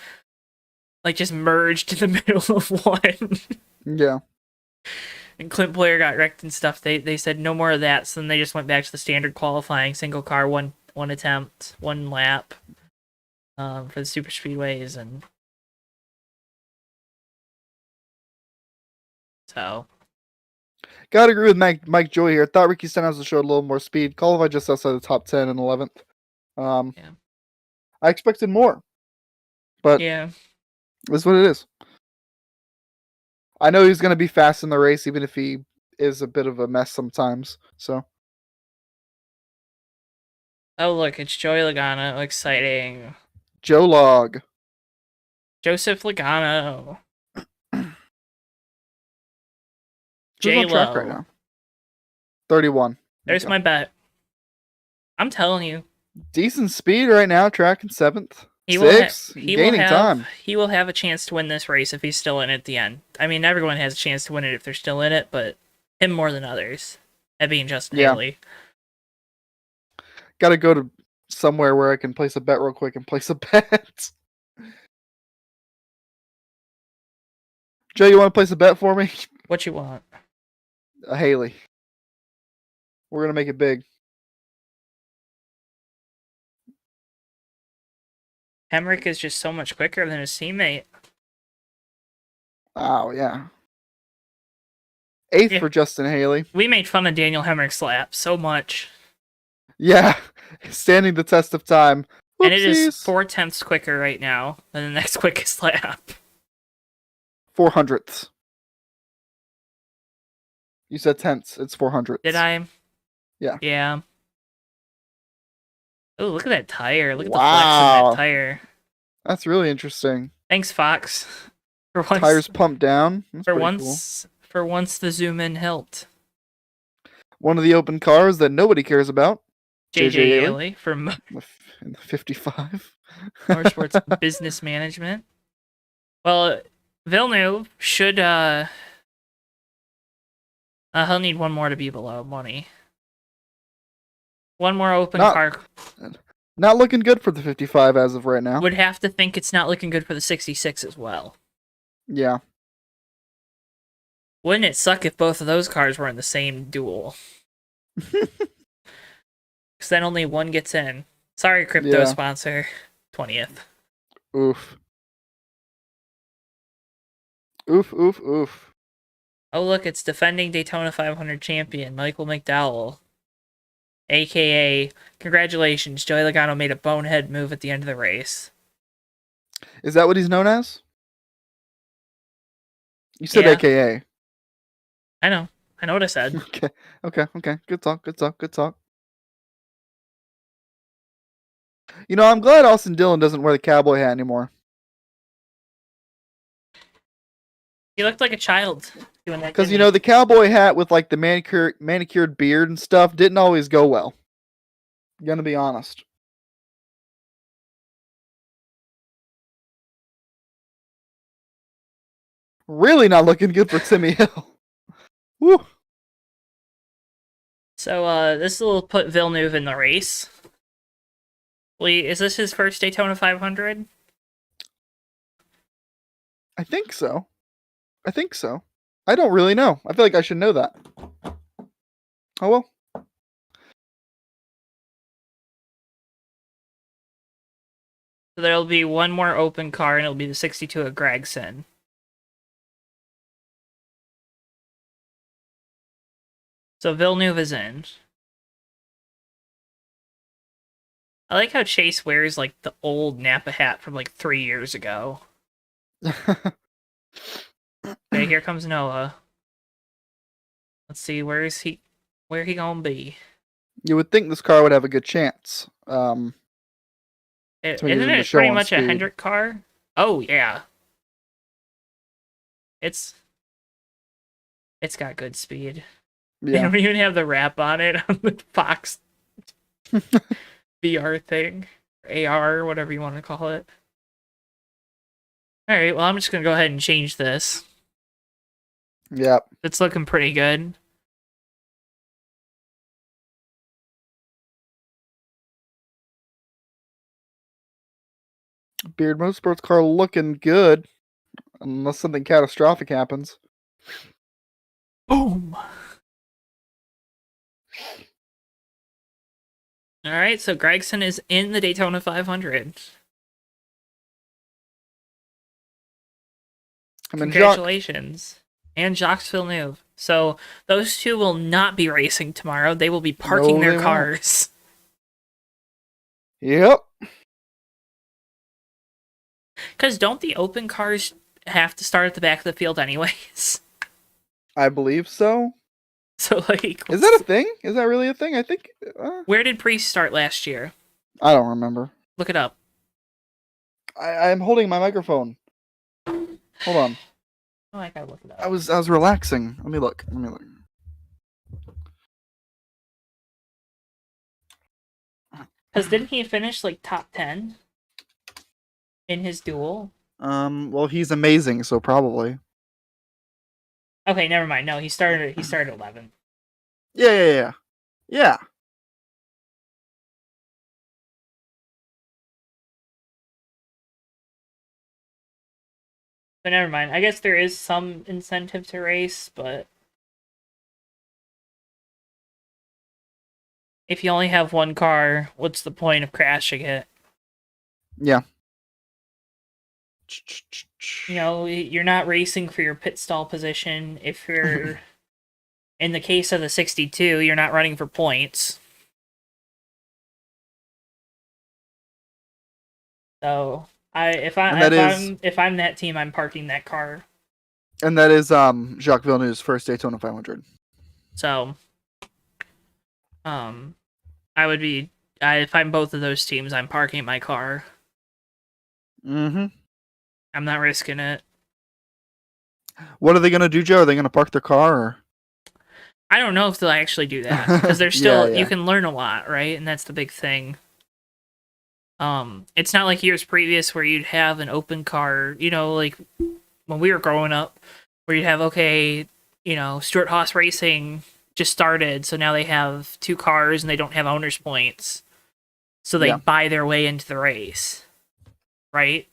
like just merged in the middle of one. Yeah. And Clint Boyer got wrecked and stuff. They said no more of that, so then they just went back to the standard qualifying, single car, one attempt, one lap, for the super speedways, and so. Gotta agree with Mike Joy here. Thought Ricky Stenhouse showed a little more speed. Qualified just outside the top 10 and 11th. Yeah. I expected more, but Yeah. that's what it is. I know he's gonna be fast in the race, even if he is a bit of a mess sometimes. So. Oh look, it's Joey Logano. Exciting. Joe Log. Joseph Logano. Who's on track right J-Lo. now? 31. There's Okay. my bet. I'm telling you. Decent speed right now, tracking 7th. He Gaining time. He will have a chance to win this race if he's still in it at the end. I mean, everyone has a chance to win it if they're still in it, but him more than others. That being Justin Haley. Gotta go to somewhere where I can place a bet real quick and place a bet. Joe, you want to place a bet for me? What you want? Haley. We're gonna make it big. Hemrick is just so much quicker than his teammate. Oh, yeah. 8th for Justin Haley. We made fun of Daniel Hemrick's lap so much. Yeah, standing the test of time. Whoopsies. And it is 4/10 quicker right now than the next quickest lap. 400ths. You said tenths. It's 400ths. Did I? Yeah. Yeah. Oh, look at that tire. Look at the flex in that tire. That's really interesting. Thanks, Fox. For once, tires pumped down. That's for once the zoom in helped. One of the open cars that nobody cares about. JJ Haley from in the 55. Motorsports Business Management. Well, Villeneuve should he'll need one more to be below money. One more open car. Not looking good for the 55 as of right now. Would have to think it's not looking good for the 66 as well. Yeah. Wouldn't it suck if both of those cars were in the same duel? Because then only one gets in. Sorry, crypto sponsor. 20th. Oof. Oof, oof, oof. Oh, look, it's defending Daytona 500 champion, Michael McDowell. AKA, congratulations, Joey Logano made a bonehead move at the end of the race. Is that what he's known as? You said AKA. I know what I said. Okay. Good talk. You know, I'm glad Austin Dillon doesn't wear the cowboy hat anymore. He looked like a child doing that. Because, you know, the cowboy hat with, like, the manicured beard and stuff didn't always go well. Gonna be honest. Really not looking good for Timmy Hill. Woo. So, this will put Villeneuve in the race. Lee, is this his first Daytona 500? I think so. I don't really know. I feel like I should know that. Oh well. So there'll be one more open car, and it'll be the 62 at Gregson. So Villeneuve is in. I like how Chase wears like the old Napa hat from like 3 years ago. Okay, here comes Noah. Let's see, where he gonna be? You would think this car would have a good chance. So Isn't using the it show pretty on much a speed. Hendrick car? Oh yeah, it's it's got good speed. They Yeah. don't even have the wrap on it on the Fox VR thing, AR, whatever you want to call it. All right, well I'm just gonna go ahead and change this. Yep. It's looking pretty good. Beard Motorsports car looking good, unless something catastrophic happens. Boom. All right, so Gregson is in the Daytona 500. Congratulations. And Jacques Villeneuve. So those two will not be racing tomorrow. They will be parking their cars. Yep. Because don't the open cars have to start at the back of the field anyways? I believe so. So, like... Is that a thing? Is that really a thing? I think... Where did Priest start last year? I don't remember. Look it up. I'm holding my microphone. Hold on. Oh, I gotta look it up. I was relaxing. Let me look. Because didn't he finish, like, top 10? In his duel? Well, he's amazing, so probably. Okay, never mind. No, he started 11th. Yeah. But never mind. I guess there is some incentive to race, but if you only have one car, what's the point of crashing it? Yeah. You know, you're not racing for your pit stall position. If you're, in the case of the 62, you're not running for points. So, if I'm that team, I'm parking that car. And that is Jacques Villeneuve's first Daytona 500. So, I would be if I'm both of those teams, I'm parking my car. Mm-hmm. I'm not risking it. What are they gonna do, Joe? Are they gonna park their car? Or? I don't know if they'll actually do that because there's still Yeah. You can learn a lot, right? And that's the big thing. It's not like years previous where you'd have an open car, you know, like when we were growing up, where you'd have Stuart Haas Racing just started, so now they have two cars and they don't have owners points, so they buy their way into the race, right?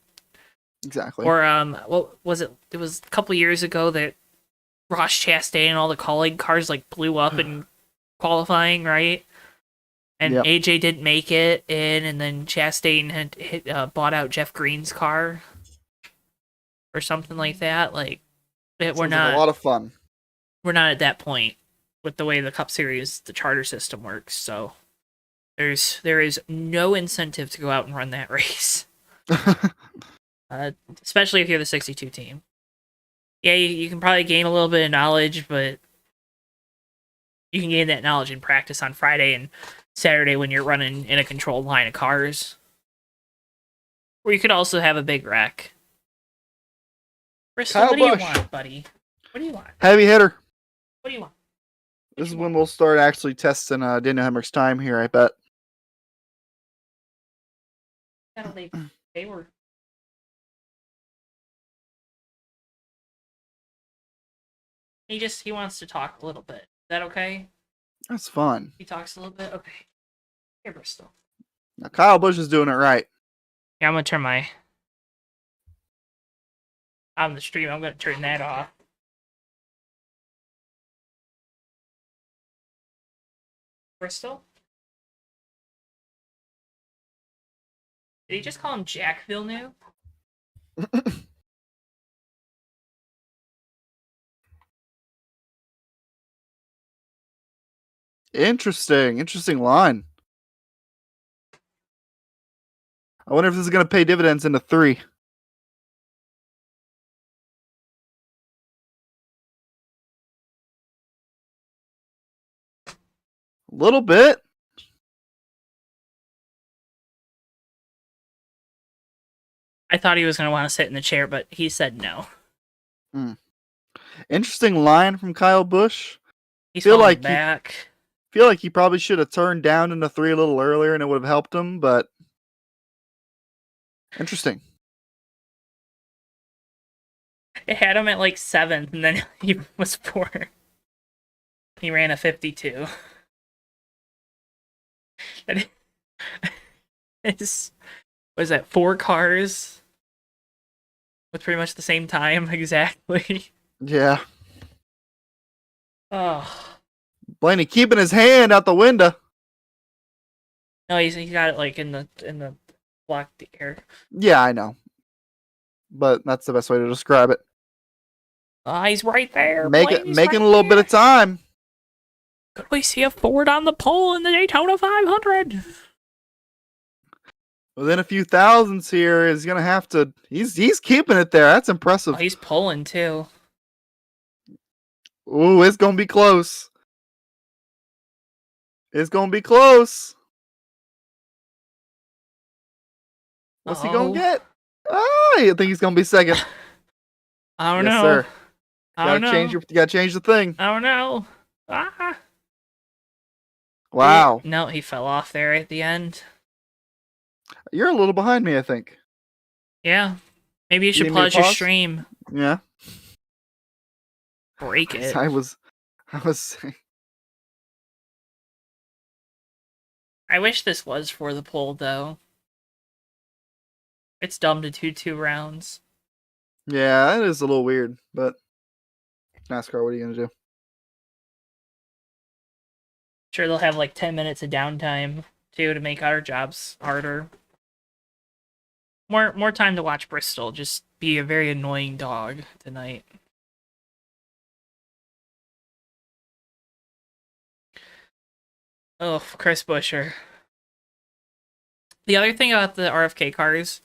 Exactly. Or what was it? It was a couple years ago that Ross Chastain and all the colleague cars like blew up in qualifying, right? And AJ didn't make it in, and then Chastain had bought out Jeff Green's car or something like that. Like, we're not like a lot of fun. We're not at that point with the way the Cup Series, the charter system works. So there is no incentive to go out and run that race, especially if you're the 62 team. Yeah, you can probably gain a little bit of knowledge, but you can gain that knowledge in practice on Friday and Saturday when you're running in a controlled line of cars. Or you could also have a big wreck. Bristol, what do you want, buddy? What do you want? Heavy hitter. What do you want? This is when we'll start actually testing Daniel Hemrick's time here, I bet. They were... He wants to talk a little bit. Is that okay? That's fun. He talks a little bit? Okay. Here, Bristol. Now, Kyle Busch is doing it right. Yeah, I'm going to turn my... On the stream, I'm going to turn that off. Bristol? Did he just call him Jacques Villeneuve? Interesting line. I wonder if this is going to pay dividends into 3. A little bit. I thought he was going to want to sit in the chair, but he said no. Interesting line from Kyle Busch. He's falling back. Feel like he probably should have turned down into 3 a little earlier and it would have helped him, but interesting. It had him at like 7th, and then he was 4. He ran a 52. Was that 4 cars with pretty much the same time exactly? Yeah. Oh. Blaney keeping his hand out the window. No, he's got it like in the blocked air. Yeah, I know. But that's the best way to describe it. He's right there. Making right a little bit of time. Could we see a Ford on the pole in the Daytona 500? Within a few thousands here, is gonna have to. He's keeping it there. That's impressive. Oh, he's pulling too. Ooh, it's gonna be close. It's gonna be close. What's he gonna get? I think he's gonna be second. I don't know. Sir. You gotta change the thing. I don't know. Wow. No, he fell off there at the end. You're a little behind me, I think. Yeah. Maybe you should pause your stream. Yeah. Break it. I was saying. I wish this was for the poll, though. It's dumb to do 2 rounds. Yeah, it is a little weird, but NASCAR, what are you gonna do? Sure, they'll have like 10 minutes of downtime too to make our jobs harder. More time to watch Bristol just be a very annoying dog tonight. Oh, Chris Buescher. The other thing about the RFK cars,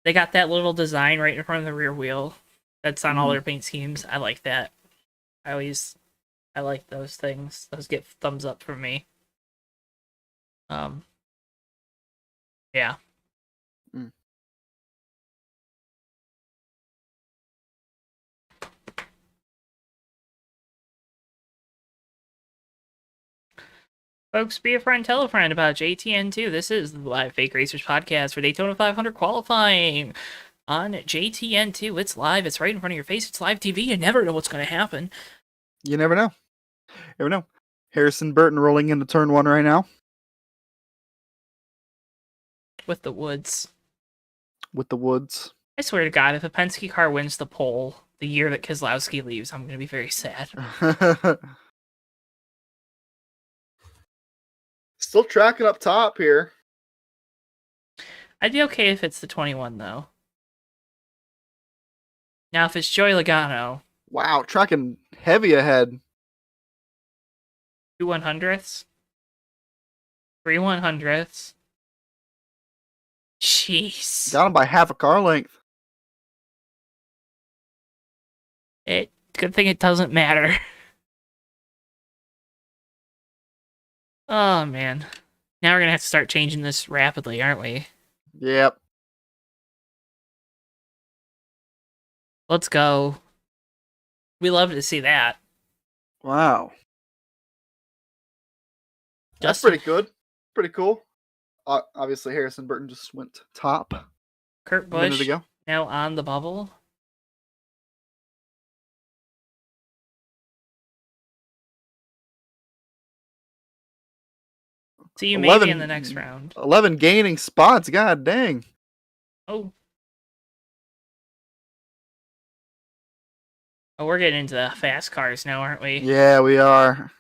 they got that little design right in front of the rear wheel. That's on all their paint schemes. I like that. I like those things. Those get thumbs up from me. Yeah. Folks, be a friend, tell a friend about JTN2. This is the Live Fake Racers podcast for Daytona 500 qualifying on JTN2. It's live. It's right in front of your face. It's live TV. You never know what's going to happen. You never know. Harrison Burton rolling into turn 1 right now. With the woods. I swear to God, if a Penske car wins the pole the year that Keselowski leaves, I'm going to be very sad. Still tracking up top here. I'd be okay if it's the 21, though. Now, if it's Joey Logano... Wow, tracking heavy ahead. 2 100ths? 3 100ths? Jeez. Got him by half a car length. Good thing it doesn't matter. Oh, man. Now we're going to have to start changing this rapidly, aren't we? Yep. Let's go. We love to see that. Wow. That's pretty good. Pretty cool. Obviously, Harrison Burton just went top. Kurt Busch now on the bubble. See you maybe in the next round. 11 gaining spots. God dang. Oh, we're getting into the fast cars now, aren't we? Yeah, we are.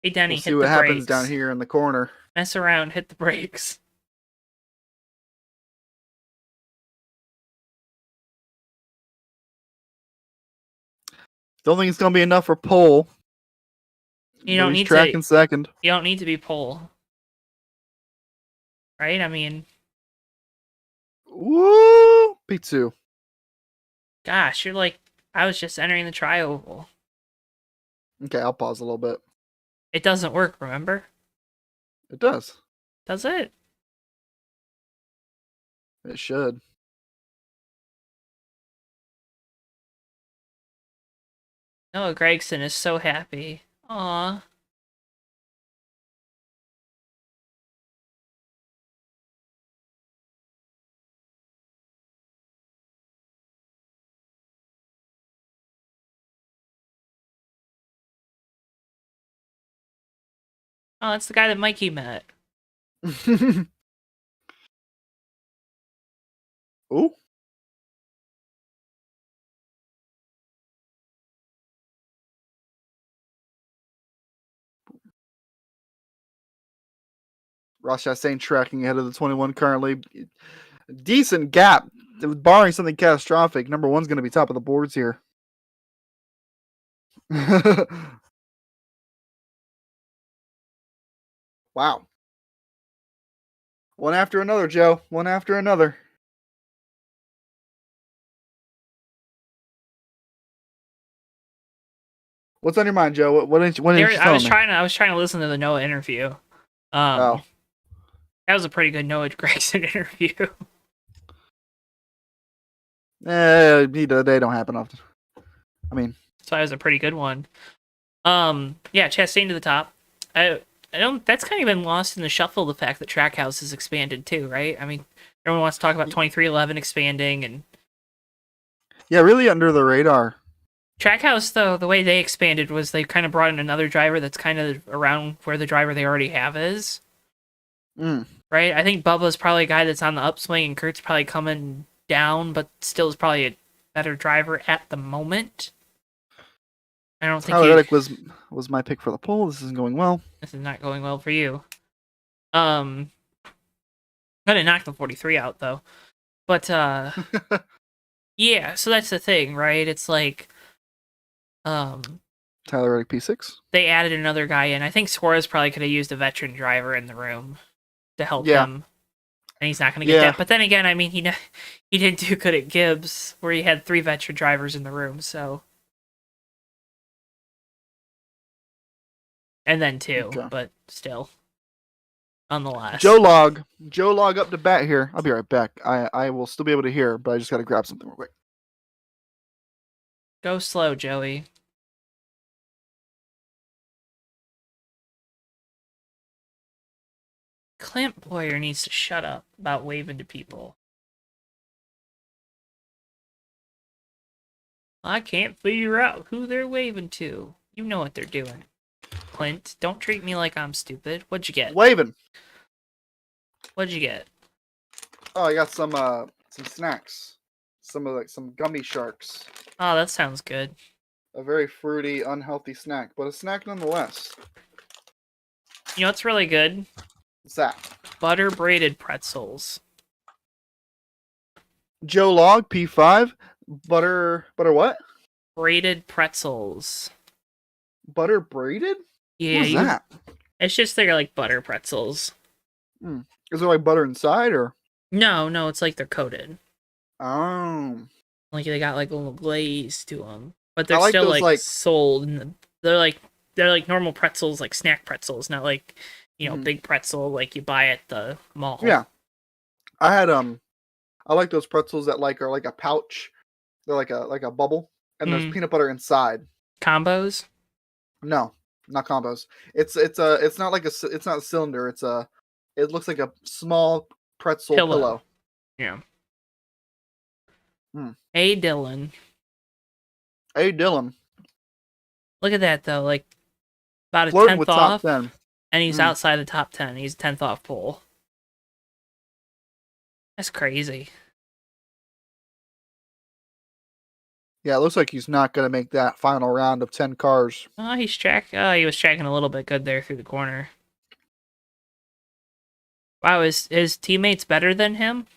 Hey, Denny, we'll see what happens down here in the corner. Mess around, hit the brakes. Don't think it's going to be enough for pole. You don't need tracking second. You don't need to be pole. right? I mean, Woo! P2. gosh, you're like, I was just entering the tri-oval. Okay, I'll pause a little bit. It doesn't work, remember? It does. Does it? It should. Noah Gregson is so happy. Aw. Oh, that's the guy that Mikey met. Ooh. Ross Chastain tracking ahead of the 21 currently. Decent gap. Barring something catastrophic, number one's going to be top of the boards here. Wow. One after another, Joe. One after another. What's on your mind, Joe? What didn't you I tell me? I was trying to listen to the Noah interview. Oh. That was a pretty good Noah Gregson interview. They don't happen often. I mean, So that was a pretty good one. Yeah, Chastain to the top. I don't. That's kind of been lost in the shuffle. The fact that Trackhouse has expanded too, right? I mean, everyone wants to talk about 2311 expanding, and yeah, really under the radar. Trackhouse though, the way they expanded was they kind of brought in another driver that's kind of around where the driver they already have is. Right? I think Bubba's probably a guy that's on the upswing, and Kurt's probably coming down, but still is probably a better driver at the moment. I don't think Tyler Reddick was my pick for the poll. This isn't going well. This is not going well for you. Gonna knock the 43 out though. But yeah, so that's the thing, right? It's like Tyler Reddick P6. they added another guy in. I think Suarez probably could have used a veteran driver in the room to help him. And he's not going to get that. But then again, I mean, he didn't do good at Gibbs, where he had 3 veteran drivers in the room, so. And then 2, but still. Nonetheless. Joe Log up to bat here. I'll be right back. I will still be able to hear, but I just got to grab something real quick. Go slow, Joey. Clint Boyer needs to shut up about waving to people. I can't figure out who they're waving to. You know what they're doing. Clint, don't treat me like I'm stupid. What'd you get? Waving. What'd you get? Oh, I got some snacks. Some gummy sharks. Oh, that sounds good. A very fruity, unhealthy snack, but a snack nonetheless. You know what's really good? What's that? Butter braided pretzels. Joe Log P5. Butter what? Braided pretzels. Butter braided? Yeah. What's that? It's just they're like butter pretzels. Is there like butter inside or? No, it's like they're coated. Oh. Like they got like a little glaze to them. But they're like still those, like sold. And they're like normal pretzels, like snack pretzels, not like, big pretzel like you buy at the mall. Yeah. I had I like those pretzels that are like a pouch. They're like a bubble, and there's peanut butter inside. Combos? No, not combos. It's not like it's not a cylinder. It looks like a small pretzel pillow. Yeah. Hey Dylan. Hey Dylan. Look at that though, like about a Flirting 10th with off, top 10. and he's outside the top 10. He's 10th off pole. That's crazy. Yeah, it looks like he's not going to make that final round of 10 cars. Oh, he was tracking a little bit good there through the corner. Wow, is his teammates better than him?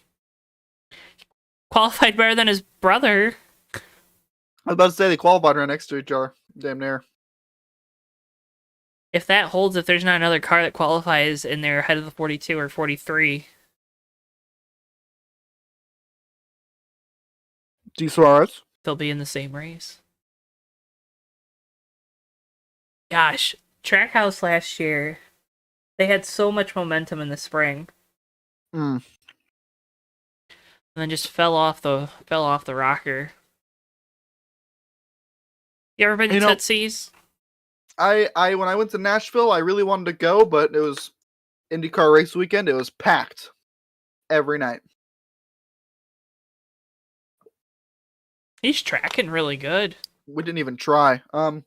Qualified better than his brother. I was about to say they qualified right next to each other. Damn near. If that holds, if there's not another car that qualifies and they're ahead of the 42 or 43. D. Suarez. They'll be in the same race. Gosh, Trackhouse last year, they had so much momentum in the spring. Mm. And then just fell off the rocker. You ever been to Tootsie's? I when I went to Nashville, I really wanted to go, but it was IndyCar race weekend. It was packed every night. He's tracking really good. We didn't even try. I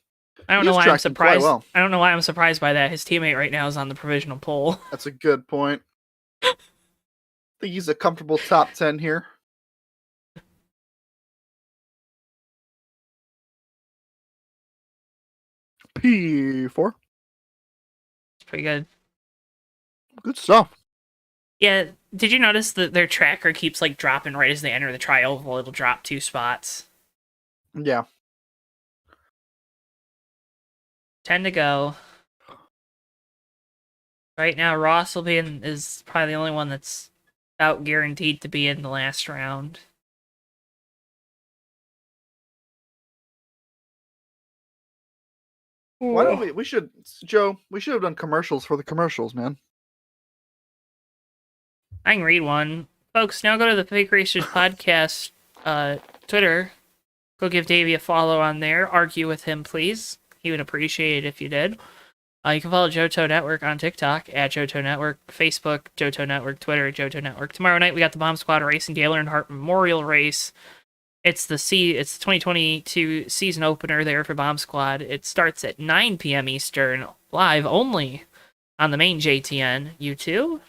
don't know why I'm surprised. Well. I don't know why I'm surprised by that. His teammate right now is on the provisional pole. That's a good point. I think he's a comfortable top 10 here. P4. It's pretty good. Good stuff. Yeah, did you notice that their tracker keeps like dropping right as they enter the tri-oval? It'll drop 2 spots. Yeah. 10 to go. Right now, Ross is probably the only one that's out guaranteed to be in the last round. Why don't we should have done commercials for the commercials, man. I can read one. Folks, now go to the Fake Racers Podcast Twitter. Go give Davey a follow on there. Argue with him, please. He would appreciate it if you did. You can follow Johto Network on TikTok at Johto Network, Facebook, Johto Network, Twitter, Johto Network. Tomorrow night we got the Bomb Squad race and Galen Earnhardt Memorial Race. It's the 2022 season opener there for Bomb Squad. It starts at 9 p.m. Eastern, live only on the main JTN YouTube.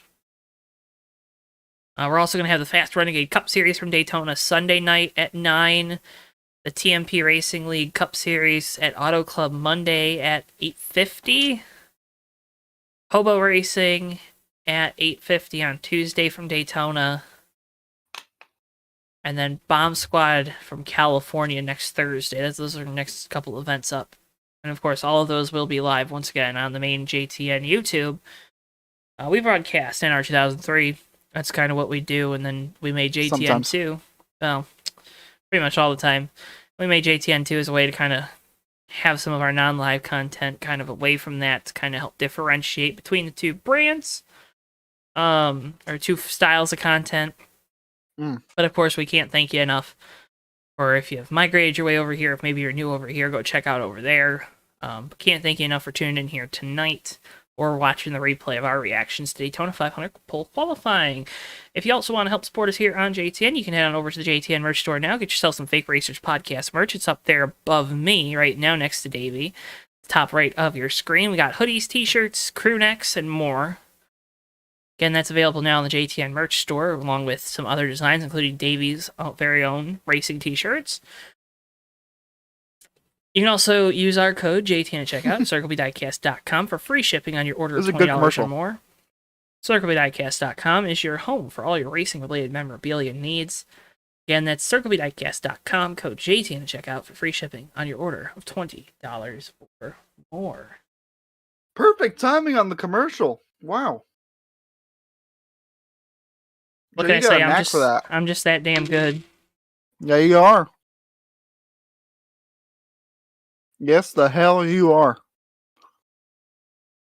We're also going to have the Fast Renegade Cup Series from Daytona Sunday night at 9. The TMP Racing League Cup Series at Auto Club Monday at 8:50. Hobo Racing at 8:50 on Tuesday from Daytona. And then Bomb Squad from California next Thursday. Those are the next couple events up. And of course, all of those will be live once again on the main JTN YouTube. We broadcast NR 2003. That's kind of what we do. And then we made JTN Sometimes. 2. Well, pretty much all the time. We made JTN 2 as a way to kind of have some of our non-live content kind of away from that to kind of help differentiate between the two brands, or two styles of content. But of course, we can't thank you enough. Or if you've migrated your way over here, if maybe you're new over here, go check out over there. But can't thank you enough for tuning in here tonight or watching the replay of our reactions to Daytona 500 pole qualifying. If you also want to help support us here on JTN, you can head on over to the JTN merch store now. Get yourself some Fake Racers Podcast merch. It's up there above me right now next to Davey. Top right of your screen. We got hoodies, t-shirts, crew necks, and more. Again, that's available now in the JTN merch store, along with some other designs, including Davey's very own racing t-shirts. You can also use our code JTN at checkout at CircleBDiecast.com for free shipping on your order of $20 or more. CircleBDiecast.com is your home for all your racing-related memorabilia needs. Again, that's CircleBDiecast.com, code JTN at checkout for free shipping on your order of $20 or more. Perfect timing on the commercial. Wow. What can I say? I'm just that damn good. Yeah, you are. Yes, the hell you are.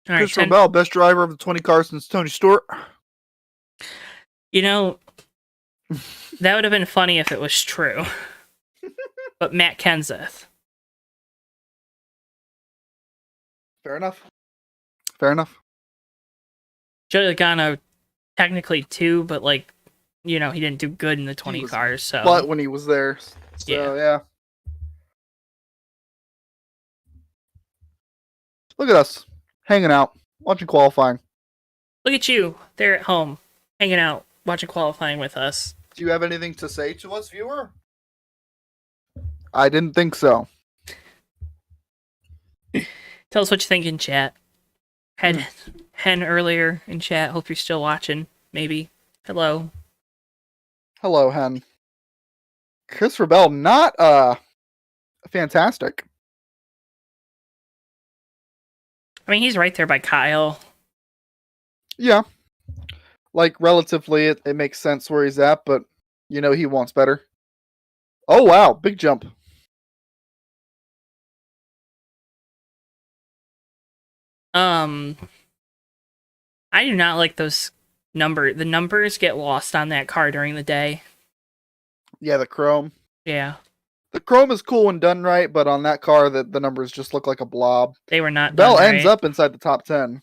All right, Christopher Bell, best driver of the 20 cars since Tony Stewart. You know, that would have been funny if it was true. But Matt Kenseth. Fair enough. Fair enough. Joey Logano, technically too, but like, you know, he didn't do good in the 20 cars. So, but when he was there, so yeah. Look at us hanging out, watching qualifying. Look at you there at home, hanging out, watching qualifying with us. Do you have anything to say to us, viewer? I didn't think so. Tell us what you think in chat. Had Hen earlier in chat. Hope you're still watching. Maybe. Hello. Hello, Hen. Christopher Bell, not fantastic. I mean, he's right there by Kyle. Yeah. Like, relatively, it makes sense where he's at, but, he wants better. Oh, wow. Big jump. I do not like those the numbers get lost on that car during the day. Yeah, the chrome. Yeah. The chrome is cool when done right, but on that car, the numbers just look like a blob. They were not Bell done ends right. up inside the top 10.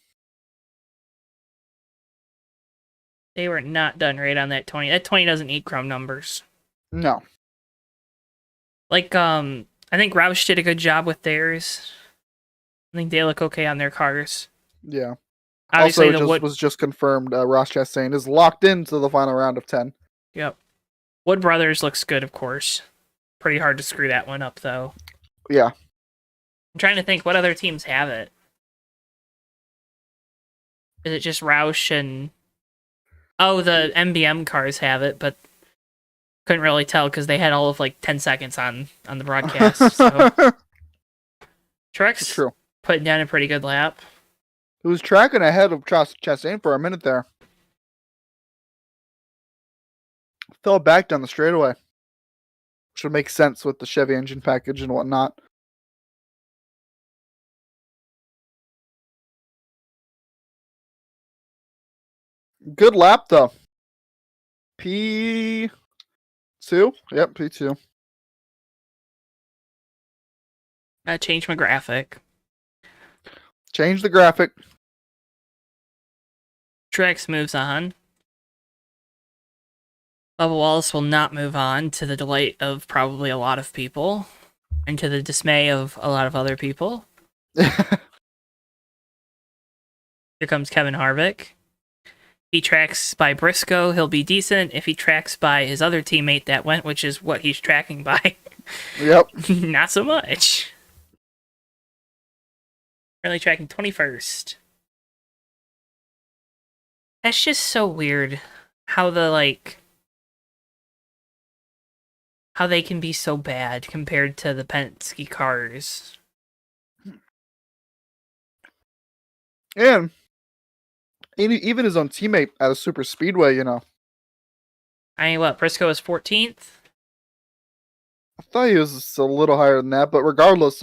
They were not done right on that 20. That 20 doesn't need chrome numbers. No. Like, I think Roush did a good job with theirs. I think they look okay on their cars. Yeah. Obviously, also, was just confirmed. Ross Chastain is locked into the final round of 10. Yep. Wood Brothers looks good, of course. Pretty hard to screw that one up, though. Yeah. I'm trying to think what other teams have it. Is it just Roush and... Oh, the MBM cars have it, but couldn't really tell because they had all of 10 seconds on the broadcast. So. Truex putting down a pretty good lap. He was tracking ahead of Chastain for a minute there. Fell back down the straightaway. Which would make sense with the Chevy engine package and whatnot. Good lap, though. P2? Yep, P2. Change my graphic. Change the graphic. Truex moves on. Bubba Wallace will not move on, to the delight of probably a lot of people, and to the dismay of a lot of other people. Here comes Kevin Harvick. If he tracks by Briscoe, he'll be decent. If he tracks by his other teammate that went, which is what he's tracking by, yep, not so much. Currently tracking 21st. That's just so weird how how they can be so bad compared to the Penske cars. And even his own teammate at a super speedway, I mean, what, Briscoe is 14th? I thought he was a little higher than that, but regardless,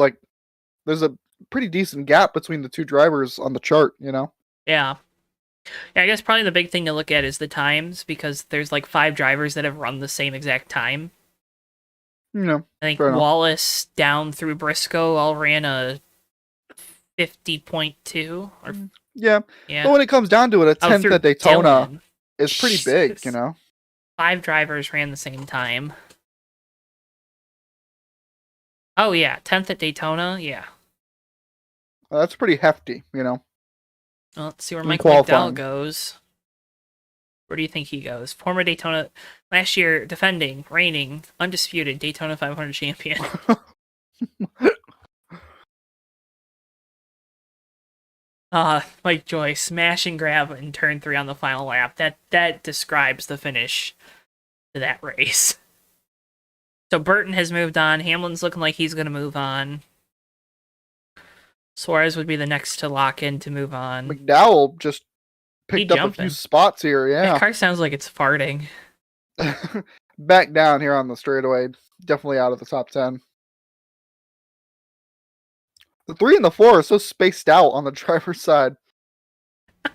there's a pretty decent gap between the two drivers on the chart, Yeah. Yeah, I guess probably the big thing to look at is the times, because there's 5 drivers that have run the same exact time. I think Wallace down through Briscoe all ran a 50.2. Yeah. But when it comes down to it, a 10th at Daytona Dylan is pretty big, 5 drivers ran the same time. Oh, yeah. 10th at Daytona, yeah. Well, that's pretty hefty, Well, let's see where Mike Mcdowell goes. Where do you think he goes? Former Daytona, last year defending, reigning, undisputed Daytona 500 champion. Mike Joy, smash and grab in turn 3 on the final lap. That describes the finish to that race. So Burton has moved on. Hamlin's looking like he's going to move on. Suarez would be the next to lock in to move on. McDowell just picked up a few spots here, yeah. That car sounds like it's farting. Back down here on the straightaway. Definitely out of the top 10. The 3 and the 4 are so spaced out on the driver's side. I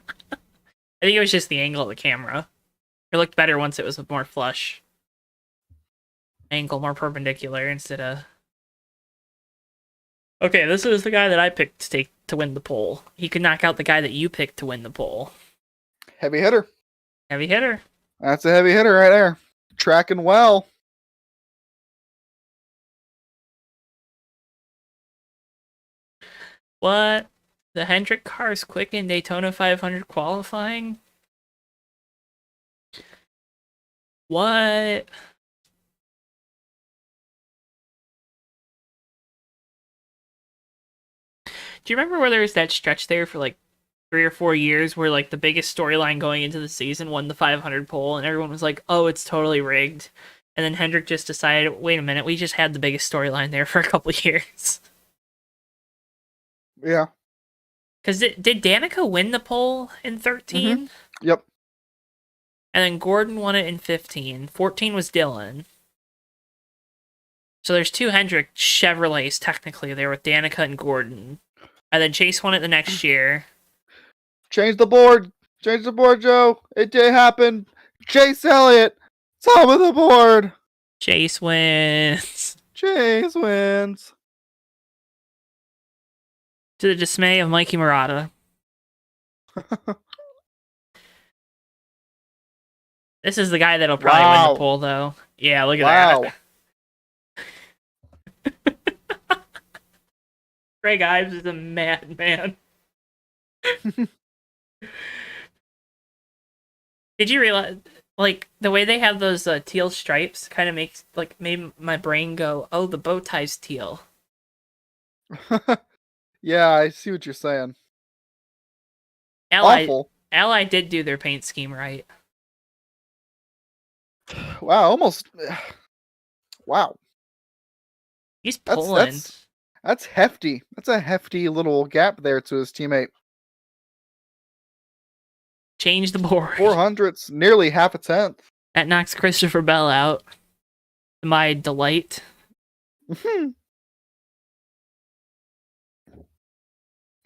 think it was just the angle of the camera. It looked better once it was more flush. Angle more perpendicular instead of... Okay, this is the guy that I picked to win the pole. He could knock out the guy that you picked to win the pole. Heavy hitter. Heavy hitter. That's a heavy hitter right there. Tracking well. What? The Hendrick car's quick in Daytona 500 qualifying? What? Do you remember where there was that stretch there for 3 or 4 years where the biggest storyline going into the season won the 500 pole and everyone was like, oh, it's totally rigged. And then Hendrick just decided, wait a minute, we just had the biggest storyline there for a couple of years. Yeah. Because did Danica win the pole in 13? Yep. And then Gordon won it in 15. 14 was Dylan. So there's two Hendrick Chevrolets, technically. They were with Danica and Gordon. And then Chase won it the next year. Change the board. Change the board, Joe. It did happen. Chase Elliott, top of the board. Chase wins. Chase wins. To the dismay of Mikey Murata. This is the guy that'll probably win the pole, though. Yeah, look at that. Greg Ives is a madman. Did you realize, like, the way they have those teal stripes kind of makes, like, made my brain go, oh, the bow tie's teal. Yeah, I see what you're saying. Awful. Ally did do their paint scheme right. Wow, almost. Wow. He's pulling. That's hefty. That's a hefty little gap there to his teammate. Change the board. 400's nearly half a tenth. That knocks Christopher Bell out. To my delight.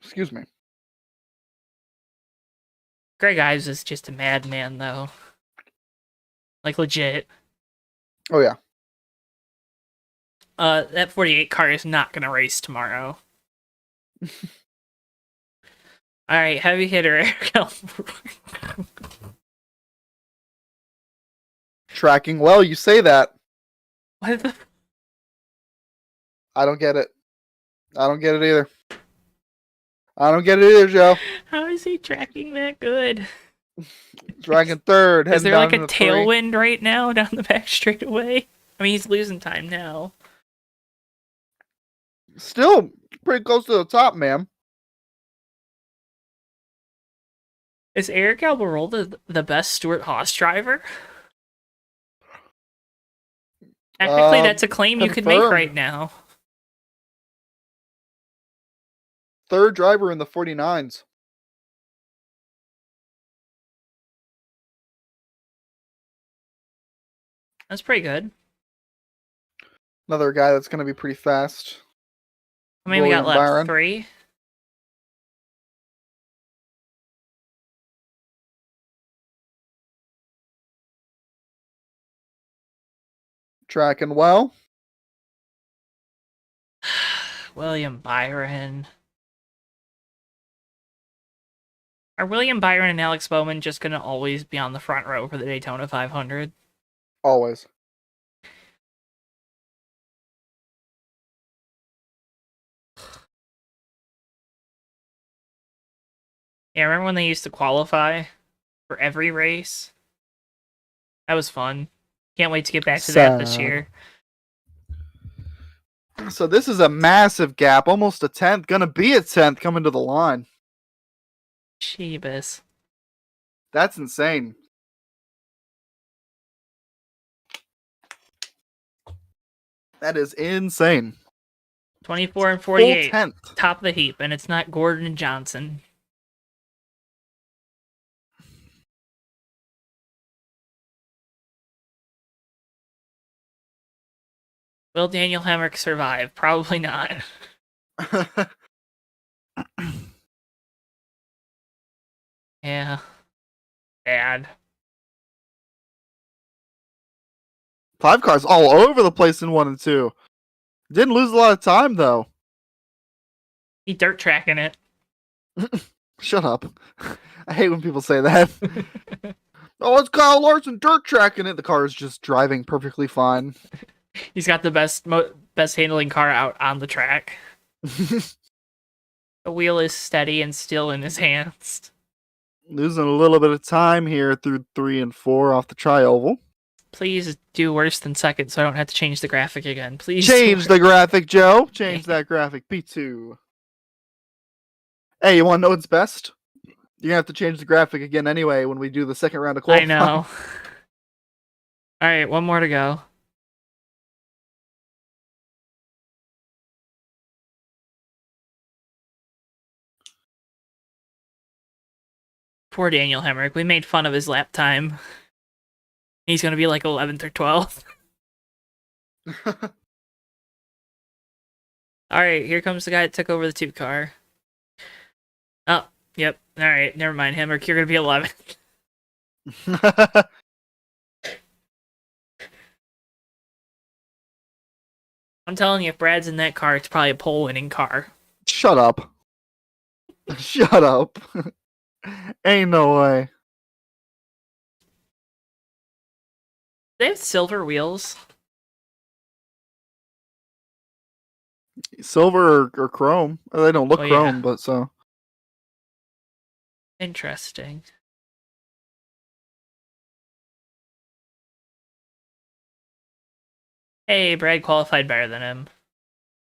Excuse me. Greg Ives is just a madman, though. Like, legit. Oh, yeah. That 48 car is not going to race tomorrow. Alright, heavy hitter. Tracking well, you say that. What the? I don't get it. I don't get it either. I don't get it either, Joe. How is he tracking that good? Dragging third. Is there like a tailwind right now down the back straightaway? I mean, he's losing time now. Still pretty close to the top, man. Is Eric Almirola the best Stuart Haas driver? Technically, that's a claim you could make right now. Third driver in the 49s. That's pretty good. Another guy that's going to be pretty fast. How many we got left? Byron. 3? Tracking well. William Byron. Are William Byron and Alex Bowman just going to always be on the front row for the Daytona 500? Always. Yeah, remember when they used to qualify for every race? That was fun. Can't wait to get back to that this year. So this is a massive gap, almost a 10th. Gonna be a 10th coming to the line. Jeebus. That's insane. That is insane. 24 and 48. Full 10th. Top of the heap, and it's not Gordon and Johnson. Will Daniel Hemrick survive? Probably not. Yeah. Bad. 5 cars all over the place in 1 and 2. Didn't lose a lot of time, though. He dirt tracking it. Shut up. I hate when people say that. Oh, it's Kyle Larson dirt tracking it. The car is just driving perfectly fine. He's got the best handling car out on the track. The wheel is steady and still in his hands. Losing a little bit of time here through 3 and 4 off the tri-oval. Please do worse than second so I don't have to change the graphic again. Please change the graphic, Joe. Change that graphic. P2. Hey, you want to know what's best? You're going to have to change the graphic again anyway when we do the second round of qualifying. I know. All right, one more to go. Poor Daniel Hemrick. We made fun of his lap time. He's going to be like 11th or 12th. All right, here comes the guy that took over the 2 car. Oh, yep. All right, never mind. Hemrick, you're going to be 11th. I'm telling you, if Brad's in that car, it's probably a pole-winning car. Shut up. Shut up. Ain't no way. They have silver wheels. Silver or chrome. They don't look chrome, yeah. but so. Interesting. Hey, Brad qualified better than him.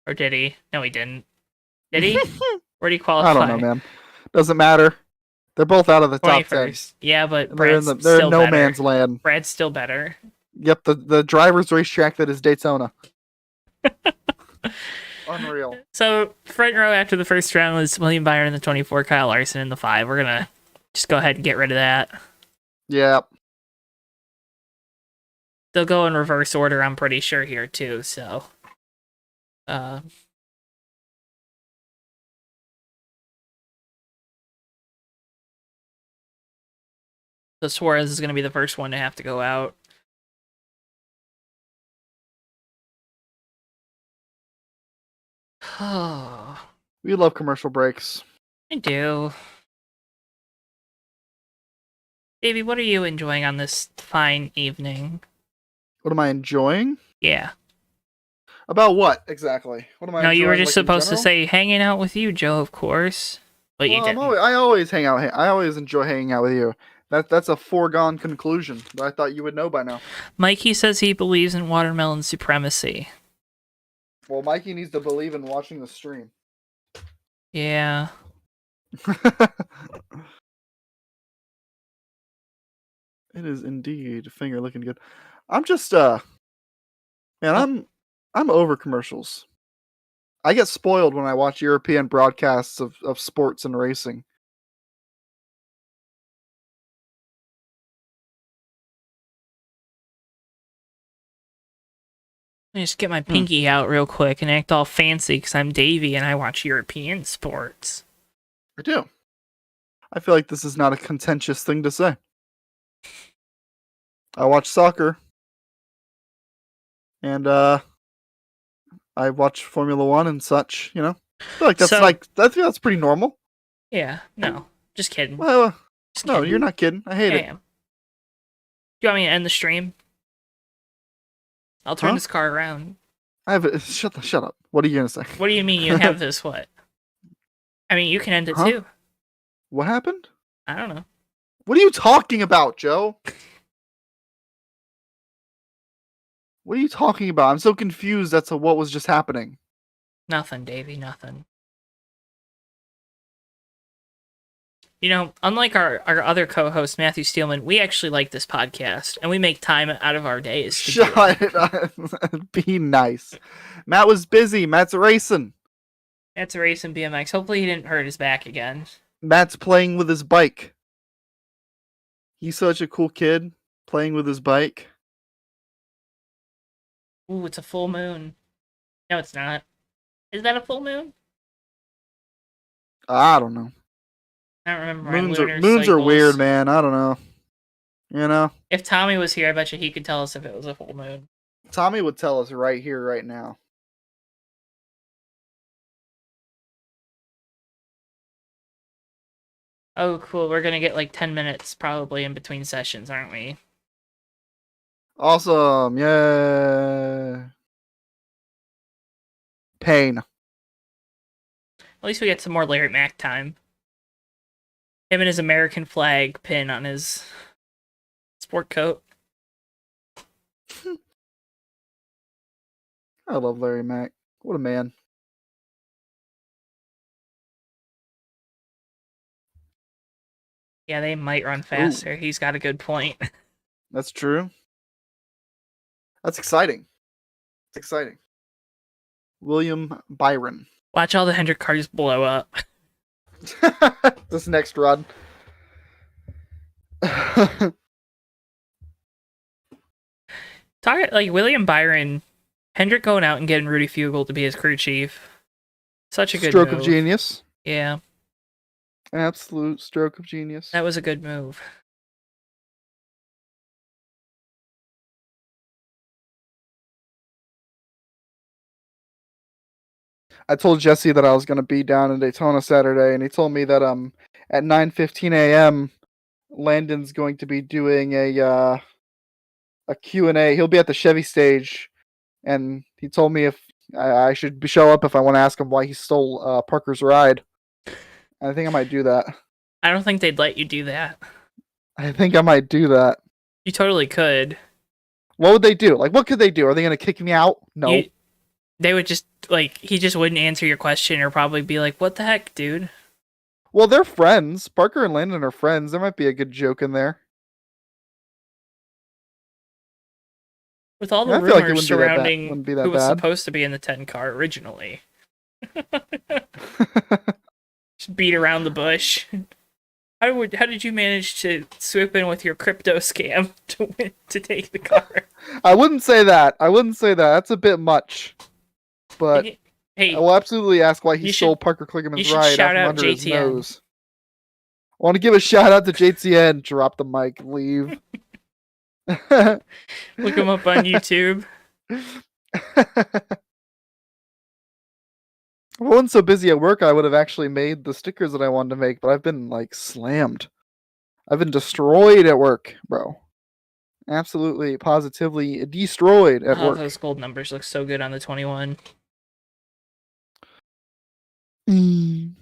Or did he? No, he didn't. Did he? Where did he qualify? I don't know, man. Doesn't matter. They're both out of the top 10. Yeah, but they're Brad's they're still in no better. man's land. Brad's still better. Yep, the driver's racetrack that is Daytona. Unreal. So, front row after the first round was William Byron in the 24, Kyle Larson in the 5. We're going to just go ahead and get rid of that. Yep. They'll go in reverse order, I'm pretty sure, here, too, so. So Suarez is going to be the first one to have to go out. Oh, We love commercial breaks. I do. Davey, what are you enjoying on this fine evening? What am I enjoying? Yeah. About what exactly? What am I? No, you were just like, supposed to say hanging out with you, Joe, of course. But you didn't. I always hang out. I always enjoy hanging out with you. That's a foregone conclusion. But I thought you would know by now. Mikey says he believes in watermelon supremacy. Well, Mikey needs to believe in watching the stream. Yeah. It is indeed finger looking good. I'm just man, I'm over commercials. I get spoiled when I watch European broadcasts of sports and racing. Let me just get my pinky out real quick and act all fancy because I'm Davey and I watch European sports. I do. I feel like this is not a contentious thing to say. I watch soccer. And I watch Formula One and such, you know. I feel like that's pretty normal. Yeah, no. Just kidding. Well, no, you're not kidding. I hate it. I am. Do you want me to end the stream? I'll turn this car around. I have it. Shut up. What are you gonna say? What do you mean you have this? What? I mean, you can end it too. What happened? I don't know. What are you talking about, Joe? What are you talking about? I'm so confused as to what was just happening. Nothing, Davey. Nothing. You know, unlike our other co-host, Matthew Steelman, we actually like this podcast, and we make time out of our days to Shut it up. Be nice. Matt was busy. Matt's racing. Matt's racing BMX. Hopefully he didn't hurt his back again. Matt's playing with his bike. He's such a cool kid, playing with his bike. Ooh, it's a full moon. No, it's not. Is that a full moon? I don't know. I don't remember. Moons are weird, man. I don't know. You know? If Tommy was here, I bet you he could tell us if it was a full moon. Tommy would tell us right here, right now. Oh, cool. We're going to get like 10 minutes probably in between sessions, aren't we? Awesome. Yeah. Pain. At least we get some more Larry Mack time. Him and his American flag pin on his sport coat. I love Larry Mack. What a man. Yeah, they might run faster. Ooh. He's got a good point. That's true. That's exciting. It's exciting. William Byron. Watch all the Hendrick cars blow up. This next run. Talk like William Byron, Hendrick going out and getting Rudy Fugle to be his crew chief. Such a good Stroke of move. genius. Yeah, Absolute stroke of genius. that was a good move. I told Jesse that I was going to be down in Daytona Saturday, and he told me that at 9:15 a.m. Landon's going to be doing a Q&A. He'll be at the Chevy stage, and he told me if I should show up if I want to ask him why he stole Parker's ride. I think I might do that. I don't think they'd let you do that. I think I might do that. You totally could. What would they do? Like, what could they do? Are they going to kick me out? No. They would just, like, he just wouldn't answer your question or probably be like, what the heck, dude? Well, they're friends. Parker and Landon are friends. There might be a good joke in there. With all the rumors surrounding who was supposed to be in the 10 car originally. Just beat around the bush. How did you manage to swoop in with your crypto scam to take the car? I wouldn't say that. That's a bit much. But hey, I will absolutely ask why he stole Parker Kligerman's ride out from under his nose. I want to give a shout out to JTN. Drop the mic, leave. Look him up on YouTube. If I wasn't so busy at work, I would have actually made the stickers that I wanted to make, but I've been, like, slammed. I've been destroyed at work, bro. Absolutely, positively destroyed at work. Those gold numbers look so good on the 21. Beans.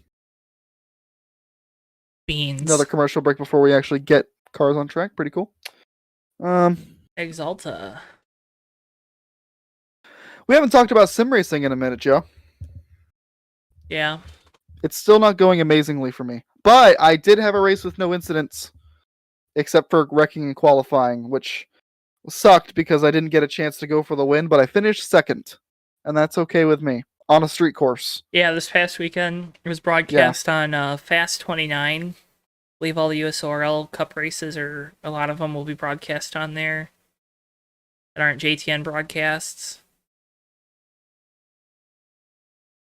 Another commercial break before we actually get cars on track. Pretty cool. Exalta. We haven't talked about sim racing in a minute, Joe. Yeah. It's still not going amazingly for me. But I did have a race with no incidents, except for wrecking and qualifying, which sucked because I didn't get a chance to go for the win, but I finished second. And that's okay with me. On a street course. Yeah, this past weekend, it was broadcast on Fast 29. I believe all the USORL Cup races, or a lot of them, will be broadcast on there that aren't JTN broadcasts.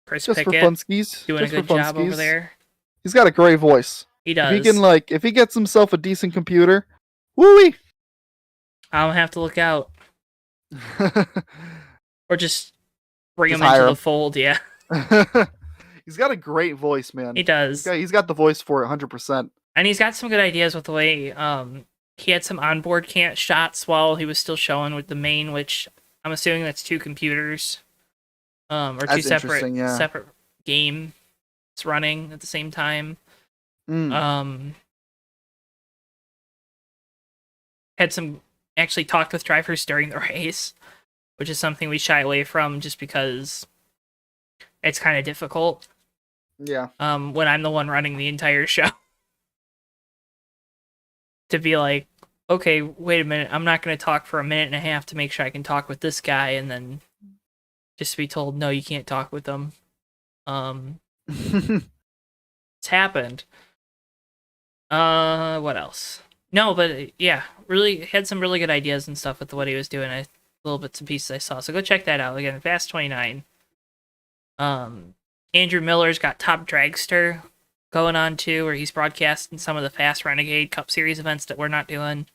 Chris just Pickett, for funskies. doing a good job over there. He's got a great voice. He does. If he gets himself a decent computer, woo-wee! I'll have to look out. Or just bring him into the fold, yeah. He's got a great voice, man. He does. He's got the voice for it, 100%. And he's got some good ideas with the way he had some onboard shots while he was still showing with the main, which I'm assuming that's two computers. Or two separate games running at the same time. Actually talked with drivers during the race, which is something we shy away from just because it's kind of difficult. Yeah. When I'm the one running the entire show. To be like, okay, wait a minute, I'm not going to talk for a minute and a half to make sure I can talk with this guy, and then just to be told, no, you can't talk with them. It's happened. What else? No, but yeah, really had some really good ideas and stuff with what he was doing. Little bits and pieces I saw. So go check that out. Again, Fast 29. Andrew Miller's got Top Dragster going on too, where he's broadcasting some of the Fast Renegade Cup Series events that we're not doing.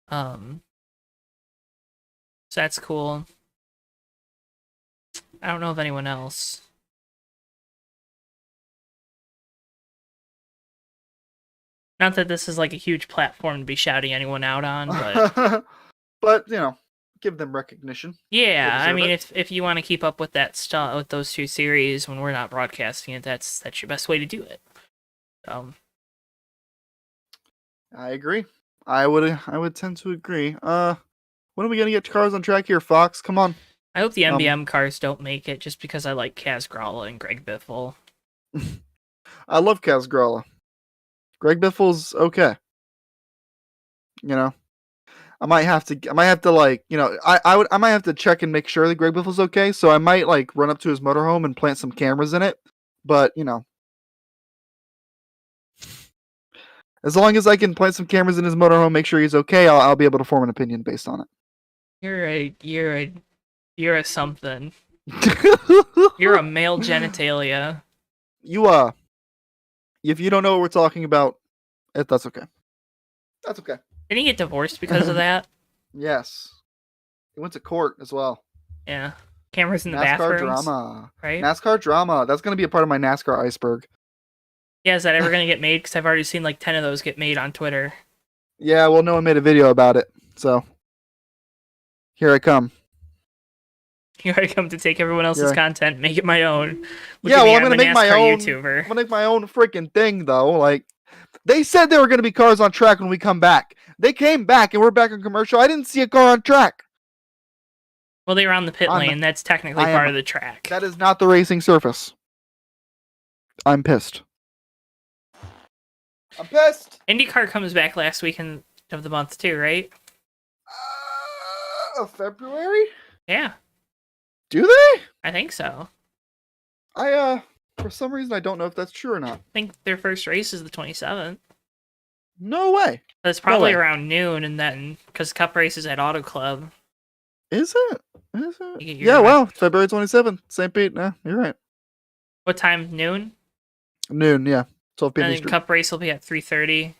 So that's cool. I don't know of anyone else. Not that this is like a huge platform to be shouting anyone out on, but but give them recognition. Yeah, I mean, if you want to keep up with that stuff, with those two series when we're not broadcasting it, that's your best way to do it. I agree. I would tend to agree. When are we gonna get cars on track here, Fox? Come on. I hope the MBM cars don't make it, just because I like Kaz Gralla and Greg Biffle. I love Kaz Gralla. Greg Biffle's okay. I might have to like, I might have to check and make sure that Greg Biffle's okay. So I might like run up to his motorhome and plant some cameras in it. But As long as I can plant some cameras in his motorhome, make sure he's okay, I'll be able to form an opinion based on it. You're a something. You're a male genitalia. If you don't know what we're talking about, that's okay. That's okay. Didn't he get divorced because of that? Yes. He went to court as well. Yeah. Cameras in the NASCAR bathrooms. drama. Right? NASCAR drama. That's going to be a part of my NASCAR iceberg. Yeah, is that ever going to get made? Because I've already seen like 10 of those get made on Twitter. Yeah, well, no one made a video about it. So, here I come. Here I come to take everyone else's content, make it my own. I'm going to make my own YouTuber. I'm going to make my own freaking thing, though. Like, they said there were going to be cars on track when we come back. They came back, and we're back on commercial. I didn't see a car on track. Well, they were on the pit lane. That's technically part of the track. That is not the racing surface. I'm pissed. I'm pissed. IndyCar comes back last weekend of the month, too, right? February? Yeah. Do they? I think so. For some reason, I don't know if that's true or not. I think their first race is the 27th. No way. That's probably around noon, and then, because Cup races at Auto Club. Is it? Yeah, well, February 27th, St. Pete. No, you're right. What time? Noon? Noon, yeah. 12 p.m. And then Cup race will be at 3:30,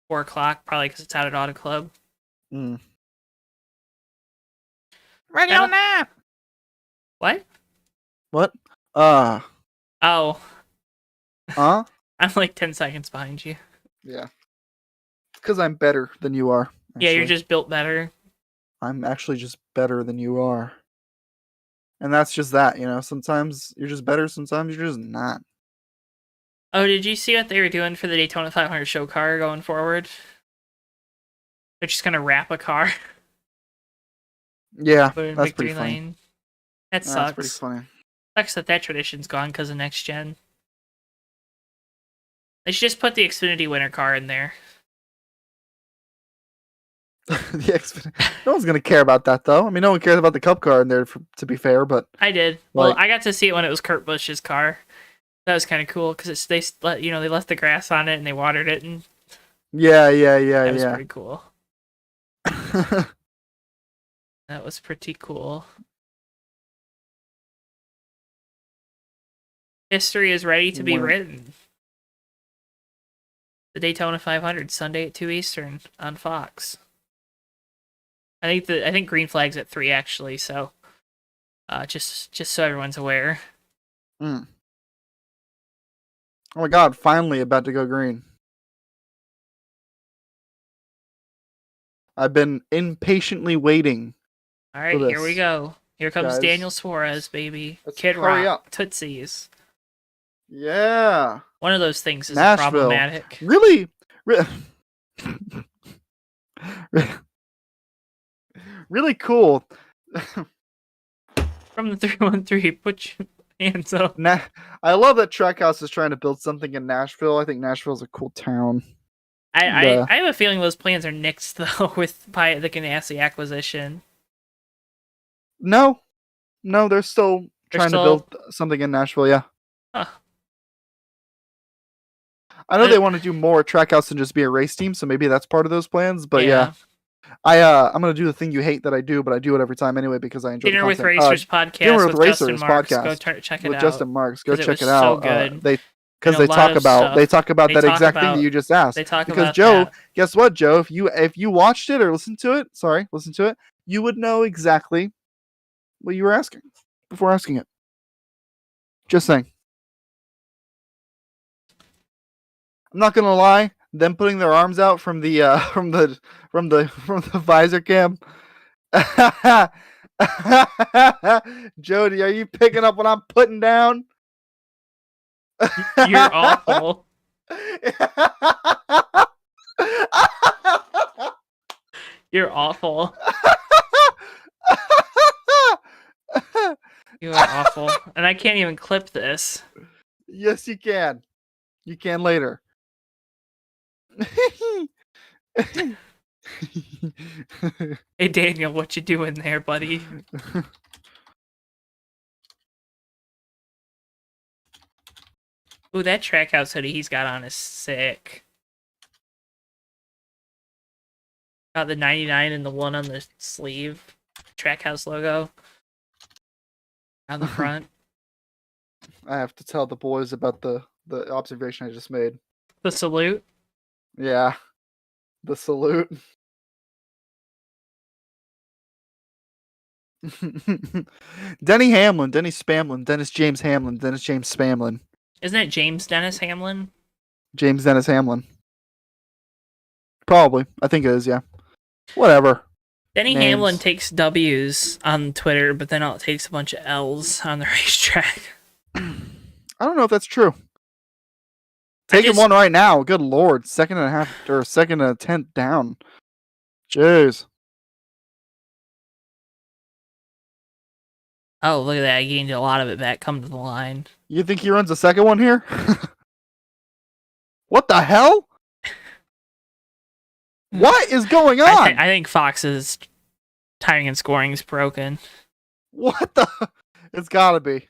4 o'clock, probably because it's out at Auto Club. Mm. Ready on that! What? What? Oh. Huh? I'm like 10 seconds behind you. Yeah. Because I'm better than you are. Actually. Yeah, you're just built better. I'm actually just better than you are. And that's just that, you know. Sometimes you're just better, sometimes you're just not. Oh, did you see what they were doing for the Daytona 500 show car going forward? They're just going to wrap a car. Yeah, that's pretty funny. That sucks. That's pretty funny. Sucks that tradition's gone because of next gen. They should just put the Xfinity winter car in there. No one's gonna care about that, though. I mean, no one cares about the Cup car in there, to be fair. But I did. Well, I got to see it when it was Kurt Busch's car. That was kind of cool because they left the grass on it and they watered it, and yeah. That was pretty cool. That was pretty cool. History is ready to be written. The Daytona 500 Sunday at 2 Eastern on Fox. I think green flag's at 3 actually, so just so everyone's aware. Mm. Oh my god, finally about to go green. I've been impatiently waiting. All right, here we go. Here comes Daniel Suarez, baby. Kid Rock, Tootsies. Yeah. One of those things is Nashville. Problematic. Really? Really cool. From the 313, put your hands up. I love that Trackhouse is trying to build something in Nashville. I think Nashville's a cool town. I have a feeling those plans are nixed, though, with the Ganassi acquisition. No, they're still trying to build something in Nashville, yeah. Huh. I know they want to do more Trackhouse than just be a race team, so maybe that's part of those plans, but yeah. I'm gonna do the thing you hate that I do, but I do it every time anyway because I enjoy Dinner the content. with Racers podcast. Dinner with Racers Justin Marks. podcast. Go check it with out. Justin Marks. Go check it So out. good. They talk about that exact thing that you just asked. They talk because about Joe, that. Guess what, Joe? If you watched it or listened to it, you would know exactly what you were asking before asking it. Just saying. I'm not gonna lie. Them putting their arms out from the visor cam. Jody, are you picking up what I'm putting down? You're awful. You're awful. You are awful. And I can't even clip this. Yes, you can. You can later. Hey, Daniel, what you doing there, buddy? Ooh, that Trackhouse hoodie he's got on is sick. Got the 99 and the one on the sleeve. Trackhouse logo on the front. I have to tell the boys about the observation I just made. The salute. Yeah, the salute. Denny Hamlin, Denny Spamlin, Dennis James Hamlin, Dennis James Spamlin. Isn't it James Dennis Hamlin? James Dennis Hamlin. Probably. I think it is, yeah. Whatever. Denny Names. Hamlin takes W's on Twitter, but then it takes a bunch of L's on the racetrack. I don't know if that's true. Taking one right now. Good lord. Second and a tenth down. Jeez. Oh, look at that. I gained a lot of it back. Come to the line. You think he runs a second one here? What the hell? What is going on? I think Fox's timing and scoring is broken. What the? It's gotta be.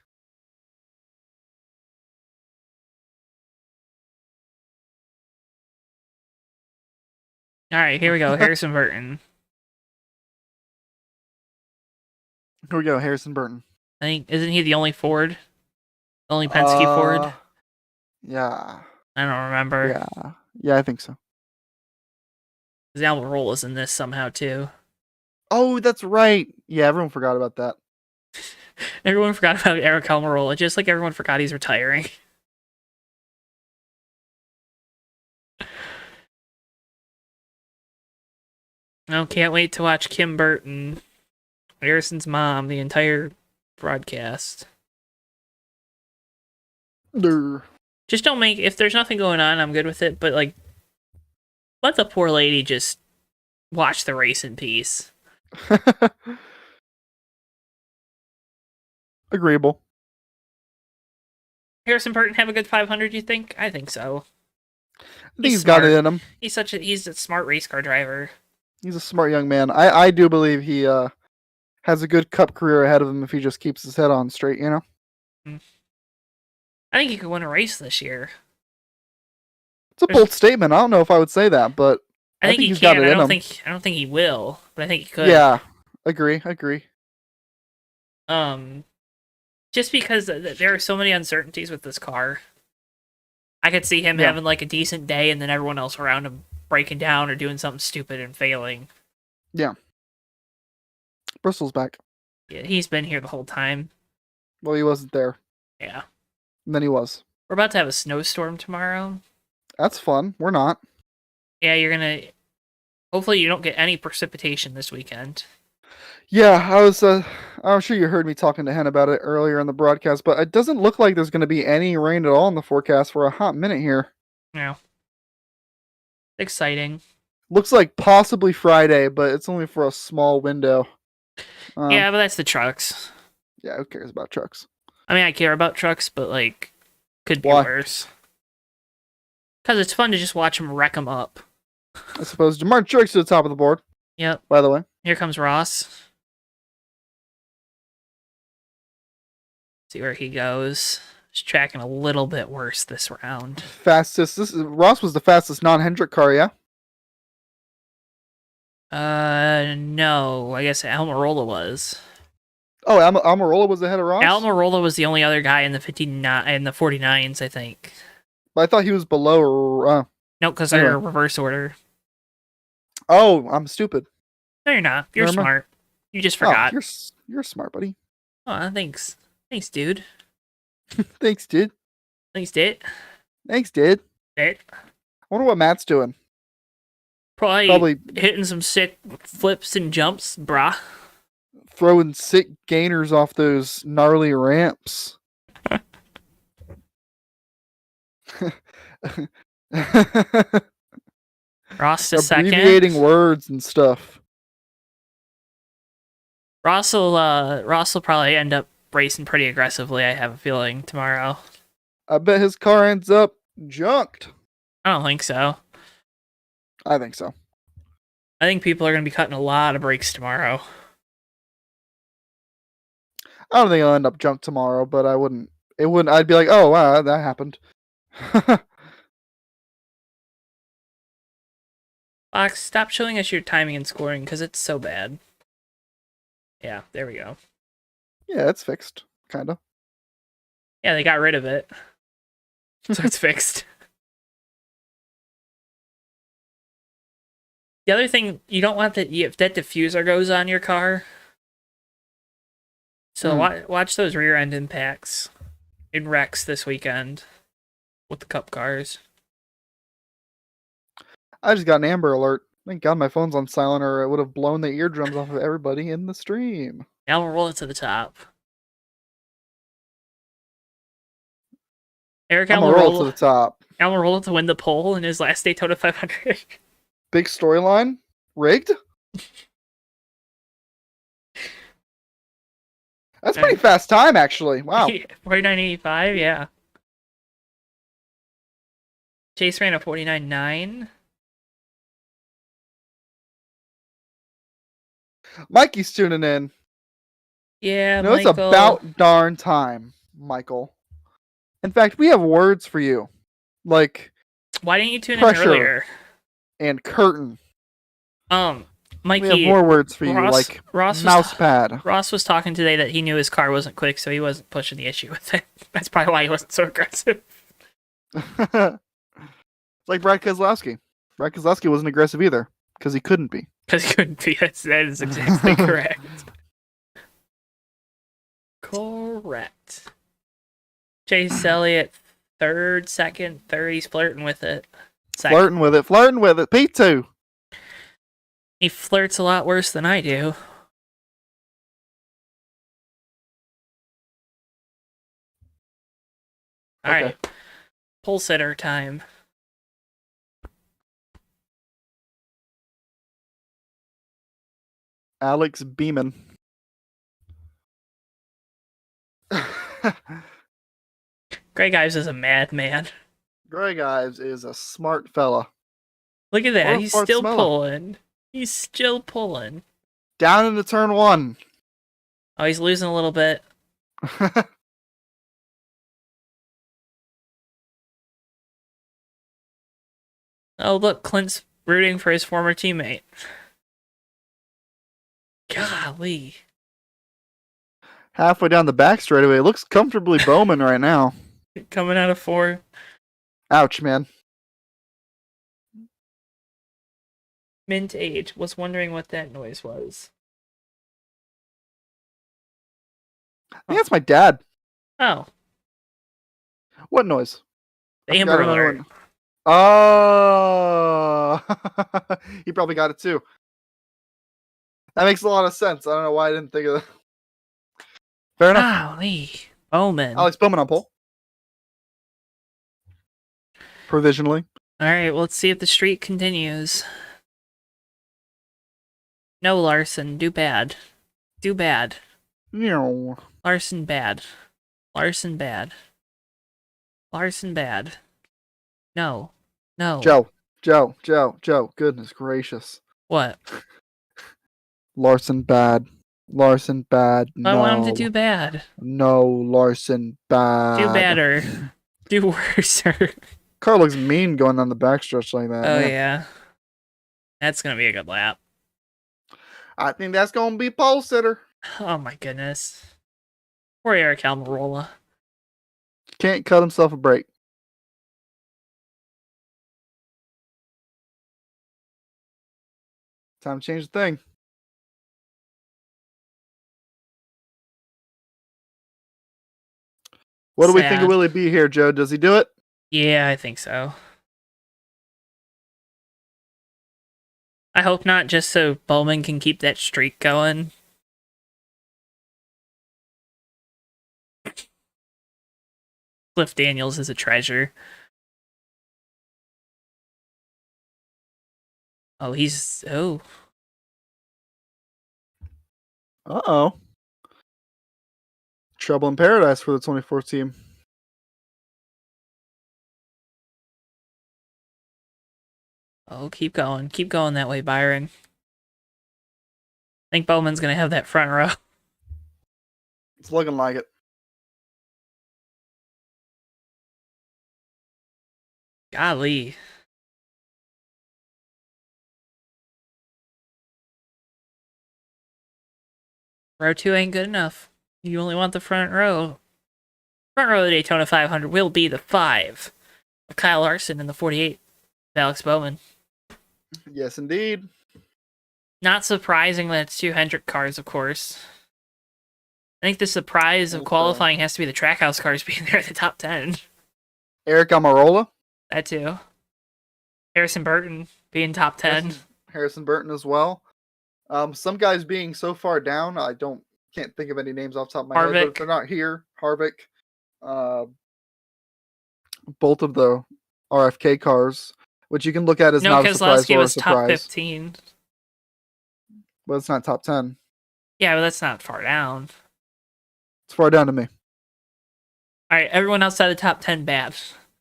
All right, here we go. Harrison Burton. Here we go. Harrison Burton. I think, isn't he the only Ford? The only Penske Ford? Yeah. I don't remember. Yeah. Yeah, I think so. Because Almirola's in this somehow, too. Oh, that's right. Yeah, everyone forgot about that. Everyone forgot about Eric Almirola, just like everyone forgot he's retiring. Oh, can't wait to watch Kim Burton, Harrison's mom, the entire broadcast. Just don't make, if there's nothing going on, I'm good with it, but like, let the poor lady just watch the race in peace. Agreeable. Harrison Burton have a good 500, you think? I think so. I think he's got it in him. He's a smart race car driver. He's a smart young man. I do believe he has a good cup career ahead of him if he just keeps his head on straight, you know? I think he could win a race this year. It's a bold statement. I don't know if I would say that, but I think he's got it in him. I don't think he will, but I think he could. Yeah, agree. Just because there are so many uncertainties with this car. I could see him having like a decent day and then everyone else around him breaking down or doing something stupid and failing. Yeah. Bristol's back. Yeah, he's been here the whole time. Well, he wasn't there. Yeah. And then he was. We're about to have a snowstorm tomorrow. That's fun. We're not. Yeah, you're gonna... Hopefully you don't get any precipitation this weekend. Yeah, I'm sure you heard me talking to Hen about it earlier in the broadcast, but it doesn't look like there's going to be any rain at all in the forecast for a hot minute here. Yeah. Exciting. Looks like possibly Friday, but it's only for a small window. Yeah, but that's the trucks. Yeah, who cares about trucks? I mean, I care about trucks, but, like, could be worse. Because it's fun to just watch them wreck them up. I suppose. Jamar Truex to the top of the board. Yep. By the way. Here comes Ross. See where he goes. He's tracking a little bit worse this round. Fastest. Ross was the fastest non-Hendrick car, yeah? No. I guess Almirola was. Oh, Almirola was ahead of Ross? Almirola was the only other guy in the 59 and the 49s, I think. But I thought he was below. No, because they're reverse order. Oh, I'm stupid. No, you're not. You're smart. You just forgot. Oh, you're smart, buddy. Oh, thanks. Thanks, dude. Thanks, dude. Thanks, dude. Thanks, dude. I wonder what Matt's doing. Probably hitting some sick flips and jumps, brah. Throwing sick gainers off those gnarly ramps. Ross to second. Abbreviating words and stuff. Ross will probably end up racing pretty aggressively, I have a feeling, tomorrow. I bet his car ends up junked. I don't think so. I think so. I think people are going to be cutting a lot of brakes tomorrow. I don't think I'll end up junked tomorrow, but I wouldn't. It wouldn't. I'd be like, oh wow, that happened. Fox, stop showing us your timing and scoring because it's so bad. Yeah, there we go. Yeah, it's fixed, kind of. Yeah, they got rid of it. So it's fixed. The other thing, you don't want that if that diffuser goes on your car. So watch those rear end impacts in wrecks this weekend with the cup cars. I just got an Amber Alert. Thank God my phone's on silent, or it would have blown the eardrums off of everybody in the stream. Now we'll roll it to the top. Eric I'm gonna roll to the top. Almirola to win the pole in his last Daytona 500. Big storyline. Rigged? That's pretty fast time, actually. Wow. 49.85, yeah. Chase ran a 49.9. Mikey's tuning in. Yeah, No, it's Michael. about darn time, Michael. In fact, we have words for you. Like, why didn't you tune pressure in earlier? And curtain. Mikey, we have more words for you, like mouse pad. Ross was talking today that he knew his car wasn't quick, so he wasn't pushing the issue with it. That's probably why he wasn't so aggressive. It's like Brad Keselowski. Brad Keselowski wasn't aggressive either, because he couldn't be. Because he couldn't be. That is exactly correct. Correct. Chase Elliott, third, second, third. He's flirting with it. Flirting with it. P2. He flirts a lot worse than I do. All right. Pole sitter time. Alex Beeman. Greg Ives is a madman. Greg Ives is a smart fella. Look at that. He's still pulling. He's still pulling. Down into turn one. Oh, he's losing a little bit. Oh, look. Clint's rooting for his former teammate. Golly. Halfway down the back straightaway. It looks comfortably Bowman right now. Coming out of 4. Ouch, man. Mint Age was wondering what that noise was. I think that's my dad. Oh. What noise? The Amber Alert. Oh. He probably got it too. That makes a lot of sense. I don't know why I didn't think of that. Fair enough. Golly. Bowman. Alex Bowman on pole. Provisionally. All right, well, let's see if the streak continues. No, Larson. Do bad. Do bad. No. Larson bad. Larson bad. Larson bad. No. No. Joe. Goodness gracious. What? Larson bad. No. I want him to do bad. No, Larson bad. Do badder. Do worser. Car looks mean going on the backstretch like that. Oh, man. yeah. That's going to be a good lap. I think that's going to be pole sitter. Oh, my goodness. Poor Eric Almirola. Can't cut himself a break. Time to change the thing. What do we think of Willie B here, Joe? Does he do it? Yeah, I think so. I hope not, just so Bowman can keep that streak going. Cliff Daniels is a treasure. Oh, he's... Oh. Uh-oh. Trouble in paradise for the 24 team. Oh, keep going. Keep going that way, Byron. I think Bowman's going to have that front row. It's looking like it. Golly. Row 2 ain't good enough. You only want the front row. Front row of the Daytona 500 will be the 5 of Kyle Larson and the 48 of Alex Bowman. Yes, indeed. Not surprising that it's 2 Hendrick cars, of course. I think the surprise of qualifying has to be the Trackhouse cars being there at the top 10. Eric Almirola. That too. Harrison Burton being top 10. Harrison Burton as well. Some guys being so far down, can't think of any names off the top of my head, but if they're not here, Harvick, both of the RFK cars, which you can look at as not a surprise or a surprise. Top 15. But it's not top 10. Yeah, but that's not far down. It's far down to me. All right, everyone outside the top 10 bad.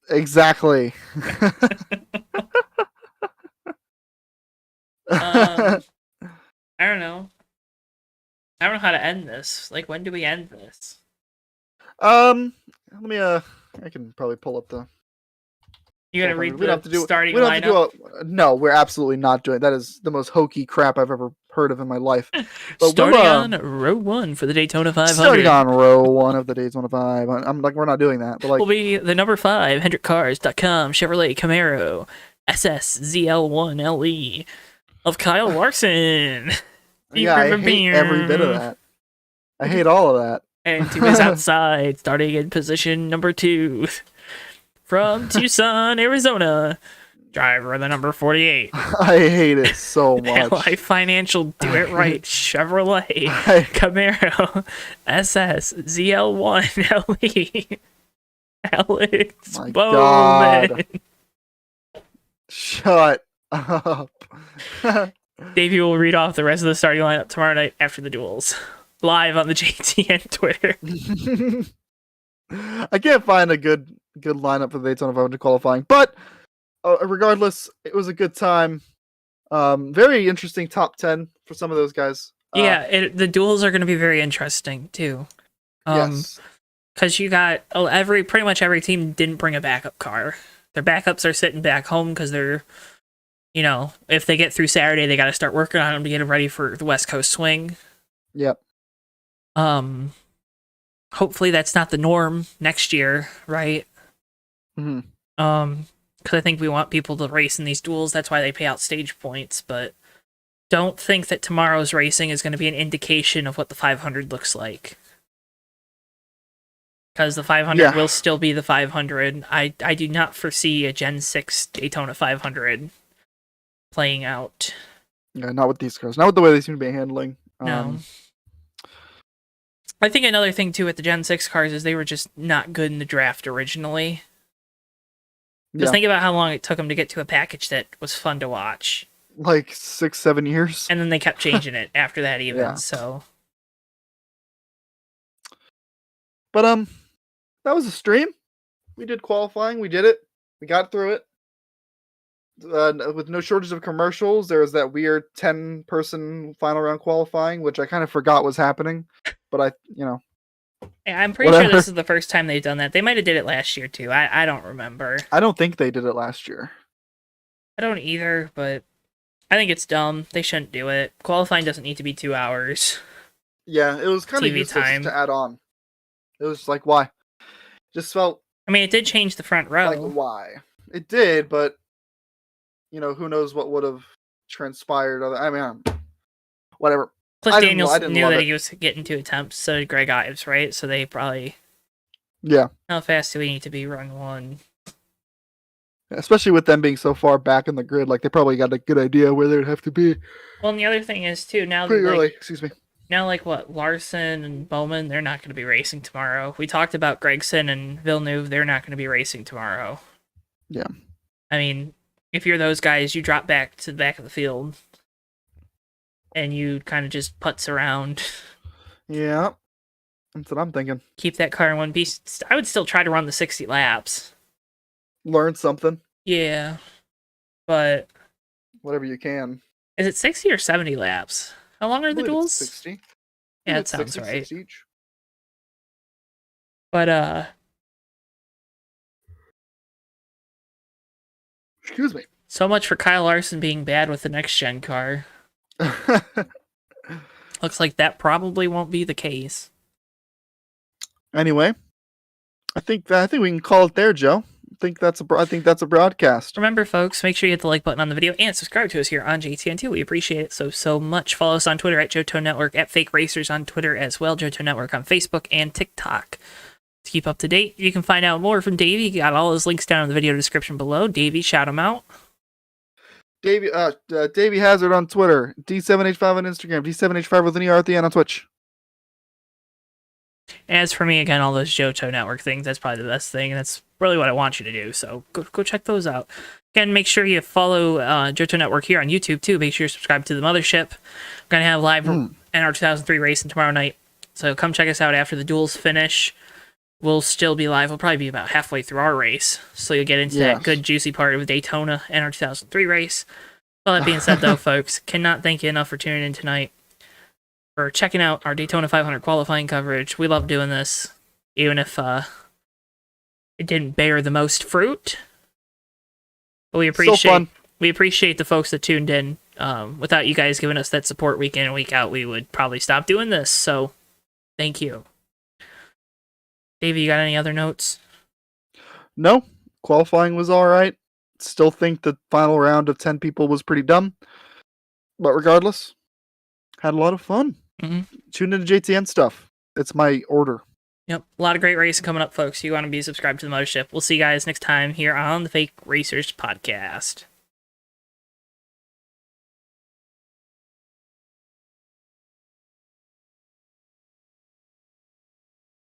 Exactly. I don't know. I don't know how to end this. Like, when do we end this? Let me I can probably pull up the. You gotta read the starting lineup? No, we're absolutely not doing. That is the most hokey crap I've ever heard of in my life. But starting on row 1 for the Daytona 500. Starting on row 1 of the Daytona 5. I'm like, we're not doing that. But like, will be the number 5 HendrickCars.com Chevrolet Camaro SS ZL1 LE of Kyle Larson. Yeah, I hate every bit of that. I hate all of that. And to his outside, starting in position number 2 from Tucson, Arizona, driver of the number 48. I hate it so much. LI Financial Do It Right Chevrolet Camaro SS ZL1 LE Alex Bowman. God. Shut up. Davey will read off the rest of the starting lineup tomorrow night after the duels. Live on the JTN Twitter. I can't find a good lineup for the Daytona 500 qualifying, but regardless, it was a good time. Very interesting top 10 for some of those guys. The duels are going to be very interesting too. Yes, because you got pretty much every team didn't bring a backup car. Their backups are sitting back home because they're, if they get through Saturday, they got to start working on them to get them ready for the West Coast swing. Yep. Hopefully that's not the norm next year, right? Mm-hmm. Because I think we want people to race in these duels. That's why they pay out stage points. But don't think that tomorrow's racing is going to be an indication of what the 500 looks like. Because the 500 will still be the 500. I do not foresee a Gen 6 Daytona 500 playing out. Yeah, not with these cars. Not with the way they seem to be handling. No. I think another thing, too, with the Gen 6 cars is they were just not good in the draft originally. Just think about how long it took them to get to a package that was fun to watch. Like 6-7 years. And then they kept changing it after that even, so. But, that was a stream. We did qualifying. We did it. We got through it. With no shortage of commercials. There was that weird 10-person final round qualifying, which I kind of forgot was happening. But yeah, I'm pretty sure this is the first time they've done that. They might have did it last year too. I don't remember. I don't think they did it last year. I don't either, but I think it's dumb. They shouldn't do it. Qualifying doesn't need to be 2 hours. Yeah, it was kind of useless to add on. It was like, why? Just felt. I mean, it did change the front row. Like, why? It did, but who knows what would have transpired. Whatever. Cliff Daniels knew that he was getting 2 attempts, so did Greg Ives, right? So they probably... Yeah. How fast do we need to be run 1? Especially with them being so far back in the grid, like they probably got a good idea where they would have to be. Well, and the other thing is, too, now... Pretty early, excuse me. Now, Larson and Bowman, they're not going to be racing tomorrow. We talked about Gregson and Villeneuve, they're not going to be racing tomorrow. Yeah. I mean, if you're those guys, you drop back to the back of the field. And you kind of just putz around. Yeah. That's what I'm thinking. Keep that car in one piece. I would still try to run the 60 laps. Learn something. Yeah. But... whatever you can. Is it 60 or 70 laps? How long are the duels? 60. Yeah, that sounds 60, right. Each. But, excuse me. So much for Kyle Larson being bad with the next-gen car. Looks like that probably won't be the case. Anyway, I think we can call it there, Joe. I think that's a broadcast. Remember, folks, make sure you hit the like button on the video and subscribe to us here on JTN2. We appreciate it so much. Follow us on Twitter at Johto Network, at Fake Racers on Twitter as well, Johto Network on Facebook and TikTok. To keep up to date, you can find out more from Davey. You got all his links down in the video description below. Davey, shout him out. Davey Hazard on Twitter, D7H5 on Instagram, D7H5 with an ER at the end on Twitch. As for me, again, all those Johto Network things, that's probably the best thing. That's really what I want you to do, so go check those out. Again, make sure you follow Johto Network here on YouTube, too. Make sure you subscribe to the Mothership. We're going to have live NR 2003 racing tomorrow night, so come check us out after the duels finish. We'll still be live. We'll probably be about halfway through our race, so you'll get into that good, juicy part of Daytona NR 2003 race. All that being said, though, folks, cannot thank you enough for tuning in tonight, for checking out our Daytona 500 qualifying coverage. We love doing this, even if it didn't bear the most fruit. But we appreciate the folks that tuned in. Without you guys giving us that support week in and week out, we would probably stop doing this. So, thank you. Davey, you got any other notes? No. Qualifying was all right. Still think the final round of 10 people was pretty dumb. But regardless, had a lot of fun. Tune into JTN stuff. It's my order. Yep. A lot of great racing coming up, folks. You want to be subscribed to the Mothership. We'll see you guys next time here on the Fake Racers Podcast.